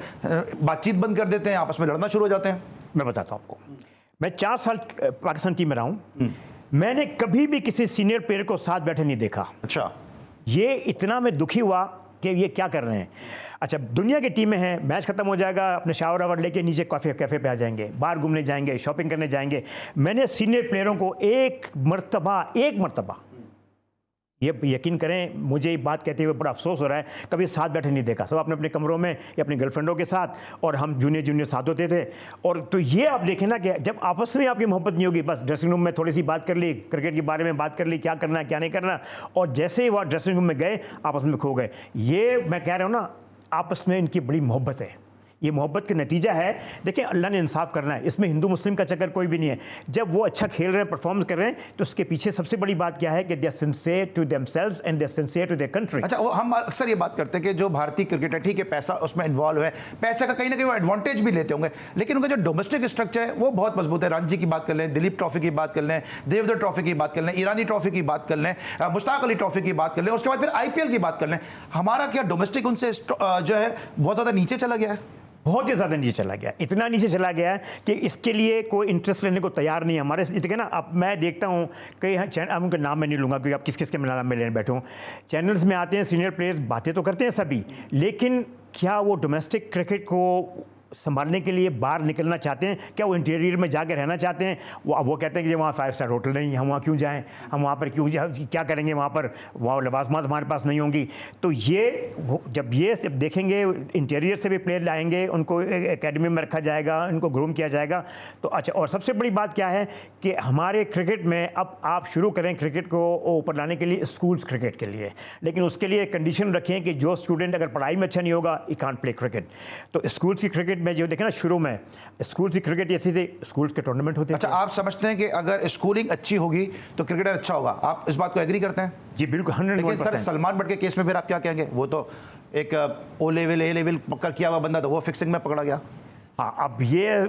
बातचीत बंद कर देते हैं, आपस में लड़ना शुरू हो जाते हैं। मैं बताता हूँ आपको, मैं 4 साल पाकिस्तान टीम में रहा हूँ, मैंने कभी भी किसी सीनियर प्लेयर को साथ बैठे नहीं देखा। अच्छा, ये इतना मैं दुखी हुआ कि ये क्या कर रहे हैं। अच्छा, दुनिया की टीमें हैं, मैच खत्म हो जाएगा, अपने शावर आवर लेके नीचे कैफ़े पे आ जाएंगे, बाहर घूमने जाएंगे, शॉपिंग करने जाएंगे। मैंने सीनियर प्लेयरों को एक मरतबा ये यकीन करें, मुझे ये बात कहते हुए बड़ा अफसोस हो रहा है, कभी साथ बैठे नहीं देखा। सब अपने अपने कमरों में या अपनी गर्लफ्रेंडों के साथ, और हम जूनियर साथ होते थे। और तो ये आप देखें ना कि जब आपस में आपकी मोहब्बत नहीं होगी, बस ड्रेसिंग रूम में थोड़ी सी बात कर ली, क्रिकेट के बारे में बात कर ली, क्या करना है क्या नहीं करना, और जैसे ही वह ड्रेसिंग रूम में गए आपस में खो गए। ये मैं कह रहा हूँ ना, आपस में इनकी बड़ी मोहब्बत है। ये मोहब्बत का नतीजा है। देखिए, अल्लाह ने इंसाफ करना है, इसमें हिंदू मुस्लिम का चक्कर कोई भी नहीं है। जब वो अच्छा खेल रहे हैं, परफॉर्म कर रहे हैं, तो उसके पीछे सबसे बड़ी बात क्या है कि they are sincere to themselves and they are sincere to their country. अच्छा, हम अक्सर ये बात करते हैं कि जो भारतीय क्रिकेट है, ठीक है पैसा उसमें इन्वॉल्व है, पैसे का कहीं ना कहीं वो एडवांटेज भी लेते होंगे, लेकिन उनका जो डोमेस्टिक स्ट्रक्चर है वो बहुत मजबूत है। रणजी की बात कर लें, दिलीप ट्रॉफी की बात कर लें, देवधर ट्रॉफी की बात कर लें, ईरानी ट्रॉफी की बात कर लें, मुश्ताक अली ट्रॉफी की बात कर लें, उसके बाद फिर IPL की बात कर लें। हमारा क्या डोमेस्टिक उनसे जो है बहुत ज़्यादा नीचे चला गया है? बहुत ही ज़्यादा नीचे चला गया, इतना नीचे चला गया है कि इसके लिए कोई इंटरेस्ट लेने को तैयार नहीं है हमारे। देखिए ना, अब मैं देखता हूँ कई अब उनका नाम मैं नहीं लूँगा क्योंकि आप किस किस के नाम में लेने बैठे हूँ, चैनल्स में आते हैं सीनियर प्लेयर्स, बातें तो करते हैं सभी, लेकिन क्या वो डोमेस्टिक क्रिकेट को संभालने के लिए बाहर निकलना चाहते हैं? क्या वो इंटीरियर में जाकर रहना चाहते हैं? वो कहते हैं कि वहाँ 5 स्टार होटल नहीं है, हम वहाँ क्यों जाएं, हम वहाँ पर क्यों क्या करेंगे, वहाँ पर वहाँ लवाजमात हमारे पास नहीं होंगी। तो जब देखेंगे इंटीरियर से भी प्लेयर लाएंगे, उनको एकेडमी में रखा जाएगा, उनको ग्रूम किया जाएगा। तो अच्छा, और सबसे बड़ी बात क्या है कि हमारे क्रिकेट में अब आप शुरू करें क्रिकेट को ऊपर लाने के लिए स्कूल्स क्रिकेट के लिए, लेकिन उसके लिए कंडीशन रखें कि जो स्टूडेंट अगर पढ़ाई में अच्छा नहीं होगा, ही कांट प्ले क्रिकेट। तो स्कूल्स की क्रिकेट में जो देखे ना, शुरू में स्कूल्स की क्रिकेट ऐसी थी, स्कूल्स के टूर्नामेंट होते थे। अच्छा, आप समझते हैं कि अगर स्कूलिंग अच्छी होगी तो क्रिकेटर अच्छा होगा, आप इस बात को एग्री करते हैं? जी बिल्कुल, 100%। लेकिन सर सलमान बट के केस में फिर आप क्या कहेंगे? वो तो एक ओ लेवल ए लेवल पकड़ किया हुआ बंदा था, वो फिक्सिंग में पकड़ा गया। हाँ, अब ये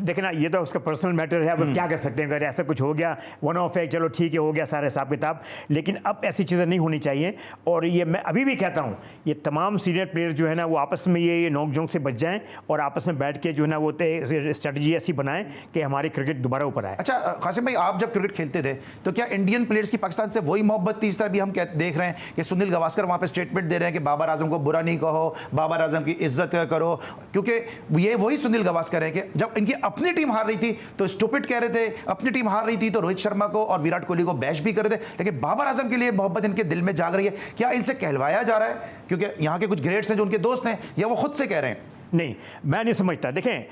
देखें ना, ये तो उसका पर्सनल मैटर है, अब क्या कर सकते हैं। अगर ऐसा कुछ हो गया, वन ऑफ है, चलो ठीक है, हो गया सारे हिसाब किताब, लेकिन अब ऐसी चीज़ें नहीं होनी चाहिए। और ये मैं अभी भी कहता हूँ, ये तमाम सीनियर प्लेयर जो है ना, वो आपस में ये नोक झोंक से बच जाएं और आपस में बैठ के जो है ना वो स्ट्रेटजी ऐसी बनाएं कि हमारी क्रिकेट दोबारा ऊपर आए। अच्छा कासिम भाई, आप जब क्रिकेट खेलते थे तो क्या इंडियन प्लेयर्स की पाकिस्तान से वही मोहब्बत थी? इस तरह भी हम देख रहे हैं कि सुनील गावस्कर वहाँ पे स्टेटमेंट दे रहे हैं कि बाबर आजम को बुरा नहीं कहो, बाबर आजम की इज्जत करो, क्योंकि ये वही सुनील गावस्कर है कि जब इनकी अपनी टीम हार रही थी तो स्टूपिड कह रहे थे, अपनी टीम हार रही थी तो रोहित शर्मा को और विराट कोहली को बैश भी कर रहे थे, लेकिन बाबर आजम के लिए मोहब्बत इनके दिल में जाग रही है। क्या इनसे कहलवाया जा रहा है क्योंकि यहाँ के कुछ ग्रेड्स हैं जो उनके दोस्त हैं, या वो खुद से कह रहे हैं? नहीं, मैं नहीं समझता। देखें,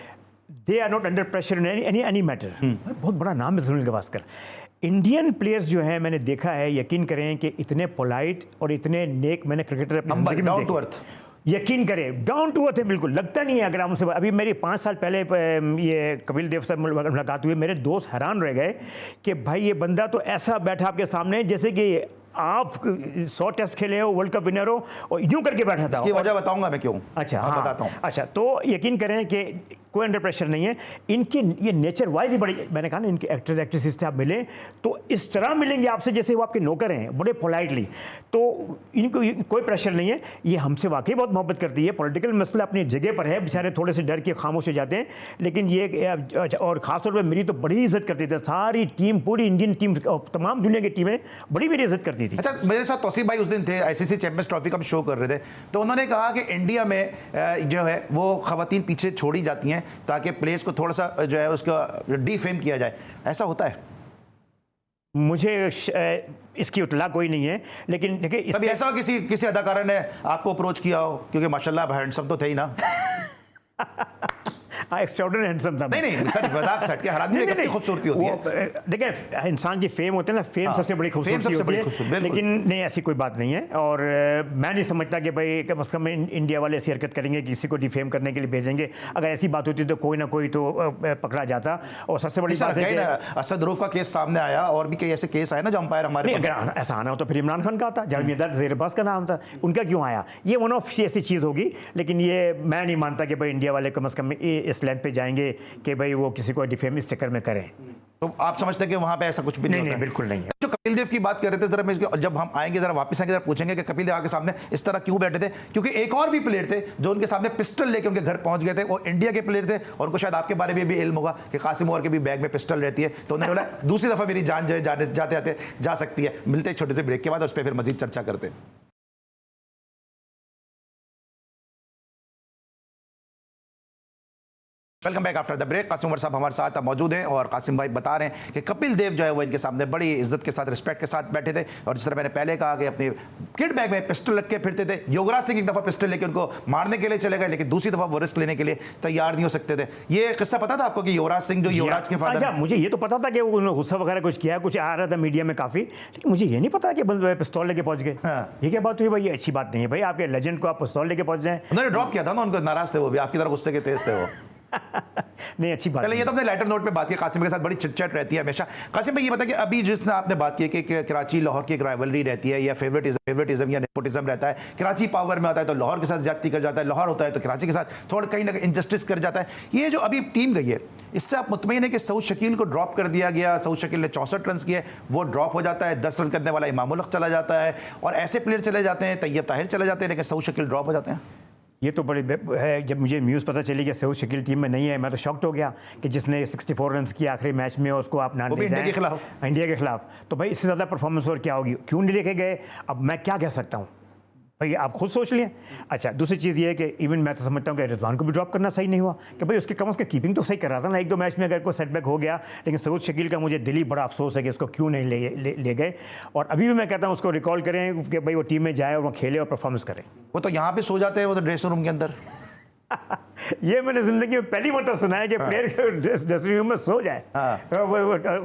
they are not under pressure in any matter. बहुत बड़ा नाम है सुनील गावस्कर। इंडियन प्लेयर्स जो हैं, मैंने देखा है, यकीन करें कि इतने पोलाइट और इतने नेक मैंने क्रिकेटर अपनी जिंदगी में डाउन टू देखे। अर्थ, यकीन करें, डाउन टू अर्थ है बिल्कुल, लगता नहीं है। अगर हम उनसे, अभी मेरी 5 साल पहले ये कपिल देव से मुलाकात हुई, मेरे दोस्त हैरान रह गए कि भाई ये बंदा तो ऐसा बैठा आपके सामने जैसे कि आप 100 टेस्ट खेले हो, वर्ल्ड कप विनर हो, और यूं करके बैठा था। इसकी वजह बताऊंगा मैं क्यों। अच्छा, हाँ, हाँ, बताता हूं। अच्छा, तो यकीन करें कि कोई अंडर प्रेशर नहीं है। इनकी ये नेचर वाइज ही बड़ी, मैंने कहा ना, इनके एक्टर्स एक्ट्रेसेस से आप मिलें तो इस तरह मिलेंगे आपसे जैसे वो आपके नौकर हैं, बड़े पोलाइटली। तो इनको कोई प्रेशर नहीं है। ये हमसे वाकई बहुत मोहब्बत करती है। पॉलिटिकल मसला अपनी जगह पर है, बेचारे थोड़े से डर के खामोश हो जाते हैं, लेकिन ये और खासतौर पर मेरी तो बड़ी इज्जत करती थी। सारी टीम, पूरी इंडियन टीम, तमाम दुनिया की टीमें बड़ी मेरी इज्जत करती थी। अच्छा, मेरे साथ तौसीफ भाई उस दिन थे, आईसीसी चैंपियंस ट्रॉफी का हम शो कर रहे थे, तो उन्होंने कहा कि इंडिया में जो है वो खवातीन पीछे छोड़ी जाती हैं ताकि प्लेयर्स को थोड़ा सा जो है उसका डिफेम किया जाए। ऐसा होता है? मुझे इसकी उतला कोई नहीं है, लेकिन देखिए, कभी ऐसा किसी अदाकारा ने आपको अप्रोच किया हो? क्योंकि माशाल्लाह आप हैंडसम तो थे ही ना। एक्स्ट्राऑर्डिनरी हैंडसम था। नहीं सच मजाक सट के, हर आदमी में कितनी खूबसूरती होती है। देखिए, इंसान की फेम होते हैं ना, फेम सबसे बड़ी खूबसूरती होती है, लेकिन नहीं, ऐसी कोई बात नहीं है। और मैं नहीं समझता कि भाई कम से कम इंडिया वाले ऐसी हरकत करेंगे, किसी को डिफेम करने के लिए भेजेंगे। अगर ऐसी बात होती तो कोई ना कोई तो पकड़ा जाता। और सबसे बड़ी बात है कि असद रूफ का केस सामने आया, और भी कई ऐसे केस आए ना जो अंपायर हमारे। अगर ऐसा आना हो तो फिर इमरान खान का आता, जावेद ज़ेर अब्बास का नाम था, उनका क्यों आया? ये वन ऑफ ऐसी चीज़ होगी, लेकिन ये मैं नहीं मानता कि भाई इंडिया वाले कम से कम इस लेंथ पे जाएंगे कि भाई वो किसी को डिफेम इस चक्कर में करें। तो आप समझते हैं कि वहां पे ऐसा कुछ भी नहीं, बिल्कुल नहीं है। जो कपिल देव की बात कर रहे थे, जरा मैं जब हम आएंगे, जरा वापस आएंगे, जरा पूछेंगे कि कपिल देव आके सामने इस तरह क्यों बैठे थे, क्योंकि एक और भी प्लेयर थे जो उनके सामने पिस्टल लेके उनके घर पहुंच गए थे। वो इंडिया के प्लेयर थे, और उनको शायद आपके बारे में भी इल्म होगा कि कासिम और के भी बैग में पिस्टल रहती है। तो उन्होंने बोला दूसरी दफा मेरी जान जो है जाते जाते जा सकती है। मिलते छोटे से ब्रेक के बाद, उस पर फिर मजीद चर्चा करते हैं। Welcome back after the break. Qasim Umar साहब हमारे साथ मौजूद हैं, और कासिम भाई बता रहे हैं कि कपिल देव जो है वो इनके सामने बड़ी इज्जत के साथ, रिस्पेक्ट के साथ बैठे थे, और जिस तरह मैंने पहले कहा कि अपने किट बैग में पिस्टल रख के फिरते थे। युवराज सिंह एक दफा पिस्टल लेके उनको मारने के लिए चले गए, लेकिन दूसरी दफा वो रिस्क लेने के लिए तैयार नहीं हो सकते थे। ये किस्सा पता था आपको कि युवराज सिंह जो युवराज के फादर? मुझे ये तो पता था कि उन्होंने गुस्सा वगैरह कुछ किया, कुछ आ रहा था मीडिया में काफी, लेकिन मुझे ये नहीं पता कि पिस्तौल लेके पहुंच गए। ये क्या बात हुई भाई? ये अच्छी बात नहीं है भाई, आपके लेजेंड को आप पिस्तौल लेके पहुंच जाए। उन्होंने ड्रॉप किया था ना, उनको नाराज थे वो भी, आपकी तरह गुस्से के तेज थे वो। नहीं, अच्छी बात। चलिए, ये तो अपने लाइटर नोट पे बात की। कासिम के साथ बड़ी चिटचैट रहती है हमेशा। कासिम भाई ये बता कि अभी जिसने आपने बात की कि कराची लाहौर की एक राइवलरी रहती है, या फेवरेटिज्म या नेपोटिज्म रहता है। कराची पावर में आता है तो लाहौर के साथ ज्यादती कर जाता है, लाहौर होता है तो कराची के साथ थोड़ा कहीं ना कहीं इंजस्टिस कर जाता है। ये जो अभी टीम गई है, इससे आप मुतमईन है कि सऊद शकील को ड्रॉप कर दिया गया? सऊद शकील ने 64 रन किए, वो ड्रॉप हो जाता है। 10 रन करने वाला इमामुल हक चला जाता है, और ऐसे प्लेयर चले जाते हैं, तैयब ताहिर चले जाते हैं, लेकिन सऊद शकील ड्रॉप हो जाते हैं। ये तो बड़ी है। जब मुझे न्यूज़ पता चली कि सऊद शकील टीम में नहीं है, मैं तो शॉक्ड हो गया कि जिसने 64 रन किए आखिरी मैच में, उसको आप ना ले जाएं इंडिया के खिलाफ। तो भाई इससे ज़्यादा परफॉर्मेंस और क्या होगी? क्यों नहीं लेके गए? अब मैं क्या कह सकता हूँ? भाई आप खुद सोच लें। अच्छा, दूसरी चीज़ ये है कि इवन मैं तो समझता हूँ कि रिजवान को भी ड्रॉप करना सही नहीं हुआ कि भाई उसके कम से कम कीपिंग तो सही कर रहा था ना, 1-2 मैच में अगर कोई सेटबैक हो गया। लेकिन सऊद शकील का मुझे दिली बड़ा अफसोस है कि उसको क्यों नहीं ले गए। और अभी भी मैं कहता हूँ उसको रिकॉल करें कि भाई वो टीम में जाए और वो खेले और परफॉर्मेंस करे। वो तो यहाँ पे सो जाते हैं, वो तो ड्रेसिंग रूम के अंदर। ये मैंने जिंदगी में पहली मरतबा सुना है कि प्लेयर ड्रेसिंग रूम में सो जाए।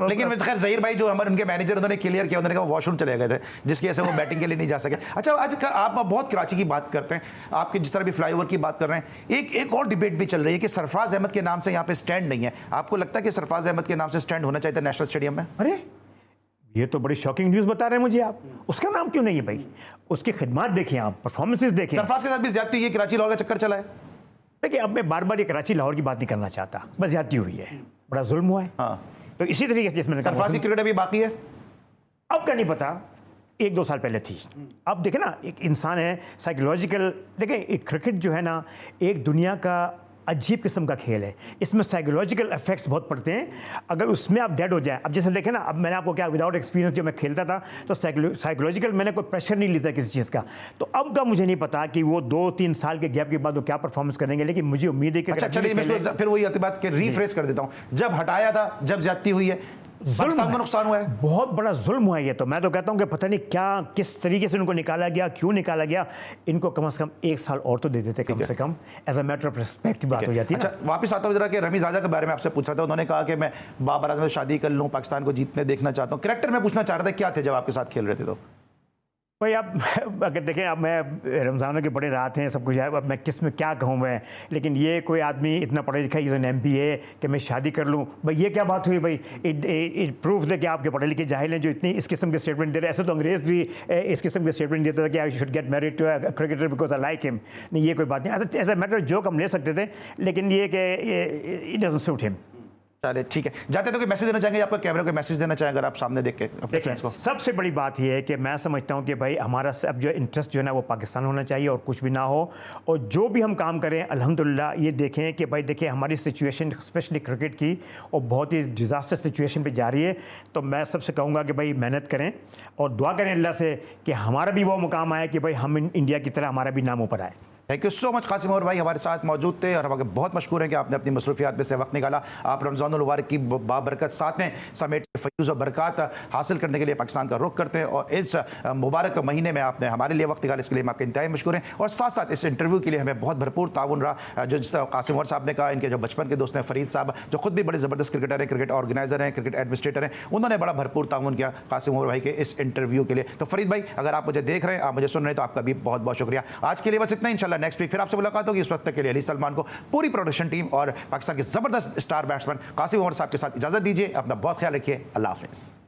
लेकिन खैर जहीर भाई जो हमारे उनके मैनेजर उन्होंने क्लियर किया, उन्होंने कहा वॉशरूम चले गए थे, जिसकी वजह से वो बैटिंग के लिए नहीं जा सके। अच्छा, आज आप बहुत कराची की बात करते हैं, आपके जिस तरह भी फ्लाईओवर की बात कर रहे हैं, एक और डिबेट भी चल रही है कि सरफराज अहमद के नाम से यहाँ पे स्टैंड नहीं है। आपको लगता है कि सरफराज अहमद के नाम से स्टैंड होना चाहिए था नेशनल स्टेडियम में? अरे ये तो बड़ी शॉकिंग न्यूज़ बता रहे हैं मुझे आप। उसका नाम क्यों नहीं है भाई? उसकी खिदमत देखिए आप, परफॉर्मेंसेस देखिए। सरफराज के साथ भी ज्यादती हुई है, कराची लाहौर का चक्कर चला है। देखिए अब मैं बार बार ये कराची लाहौर की बात नहीं करना चाहता, बस ज्यादती हुई है, बड़ा जुल्म हुआ है। हाँ, तो इसी तरीके से जिसमें सरफराज की क्रिकेट अभी बाकी है, अब का नहीं पता, 1-2 साल पहले थी। अब देखे ना, एक इंसान है साइकोलॉजिकल, देखें एक क्रिकेट जो है ना एक दुनिया का अजीब किस्म का खेल है, इसमें साइकोलॉजिकल इफेक्ट्स बहुत पड़ते हैं। अगर उसमें आप डेड हो जाए, अब जैसे देखें ना, अब मैंने आपको क्या विदाउट एक्सपीरियंस जो मैं खेलता था तो साइकोलॉजिकल मैंने कोई प्रेशर नहीं लिया किसी चीज़ का। तो अब का मुझे नहीं पता कि वो 2-3 साल के गैप के बाद वो क्या परफॉर्मेंस करेंगे, लेकिन मुझे उम्मीद है कि अच्छा चलिए मैं इसको फिर वही बात के रिफ्रेश कर देता हूँ। जब हटाया था, जब ज्यादती हुई है, पाकिस्तान को नुकसान हुआ है, बहुत बड़ा जुल्म हुआ है ये। तो मैं तो कहता हूँ कि पता नहीं क्या किस तरीके से उनको निकाला गया, क्यों निकाला गया। इनको कम से कम 1 साल और तो दे देते कम से कम, as a matter of respect बात हो जाती है। अच्छा वापस आता हूँ जरा कि रमीज आजा के बारे में आपसे पूछा था, उन्होंने कहा कि मैं बाबर आजम से शादी कर लूँ, पाकिस्तान को जीतने देखना चाहता हूँ। कैरेक्टर में पूछना चाह रहा था क्या थे जब आपके साथ खेल रहे थे? तो भाई आप अगर देखें, अब मैं रमज़ानों के बड़े रात हैं, सब कुछ है, अब मैं किस में क्या कहूँ मैं। लेकिन ये कोई आदमी इतना पढ़ा लिखा है, MBA, कि मैं शादी कर लूँ, भाई ये क्या बात हुई भाई? इट प्रूफ है कि आपके पढ़े लिखे जाहिल हैं जो इतनी इस किस्म के स्टेटमेंट दे रहे हैं। ऐसे तो अंग्रेज़ भी इस किस्म के स्टेटमेंट देते थे कि I should get married to a cricketer because I like him. नहीं, ये कोई बात नहीं, ऐसा मैटर जोक हम ले सकते थे, लेकिन ये कि इट डजंट सूट हिम। चलिए ठीक है, जाते तो कोई मैसेज देना चाहेंगे, आपका कैमरे को मैसेज देना चाहेंगे अगर आप सामने देख के अपने फ्रेंड्स को? सबसे बड़ी बात यह है कि मैं समझता हूं कि भाई हमारा अब जो इंटरेस्ट जो है ना वो पाकिस्तान होना चाहिए और कुछ भी ना हो। और जो भी हम काम करें अल्हम्दुलिल्लाह ये देखें कि भाई देखिए हमारी सिचुएशन स्पेशली क्रिकेट की और बहुत ही डिज़ास्टर सिचुएशन पे जा रही है। तो मैं सबसे कहूँगा कि भाई मेहनत करें और दुआ करें अल्लाह से कि हमारा भी वो मुकाम आए कि भाई हम इंडिया की तरह हमारा भी नाम ऊपर आए। Thank you so much Qasim और भाई हमारे साथ मौजूद थे और हम बहुत मशहूर हैं कि आपने अपनी मसरूफियात में से वक्त निकाला। आप रमज़ानुल मुबारक की बाबरकत साथ हैं समेट फयूज़ और बरक़ात हासिल करने के लिए पाकिस्तान का रुख करते हैं और इस मुबारक महीने में आपने हमारे लिए वक्त निकाला, इसके लिए हम आपके इंतहाई मशहूर हैं। और साथ साथ इस इंटरव्यू के लिए हमें बहुत भरपूर ताउन रहा, जो जिस तरह कासिम और साहब ने कहा, इनके जो बचपन के दोस्त हैं फरीद साहब, जो खुद भी बड़े ज़बरदस्त क्रिकेटर हैं, क्रिकेट ऑर्गेनाइजर हैं, क्रिकेट एडमिनिस्ट्रेटर हैं, उन्होंने बड़ा भरपूर ताउन किया कासिम और भाई के इस इंटरव्यू के लिए। तो फरीद भाई अगर आप मुझे देख रहे हैं, आप मुझे सुन रहे हैं, तो आपका भी बहुत बहुत शुक्रिया। आज के लिए बस इतना, इंशाल्लाह नेक्स्ट वीक फिर आपसे मुलाकात होगी। इस वक्त तक के लिए अली सलमान को, पूरी प्रोडक्शन टीम और पाकिस्तान के जबरदस्त स्टार बैट्समैन कासिम उमर साहब के साथ इजाजत दीजिए। अपना बहुत ख्याल रखिए। अल्लाह हाफिज़।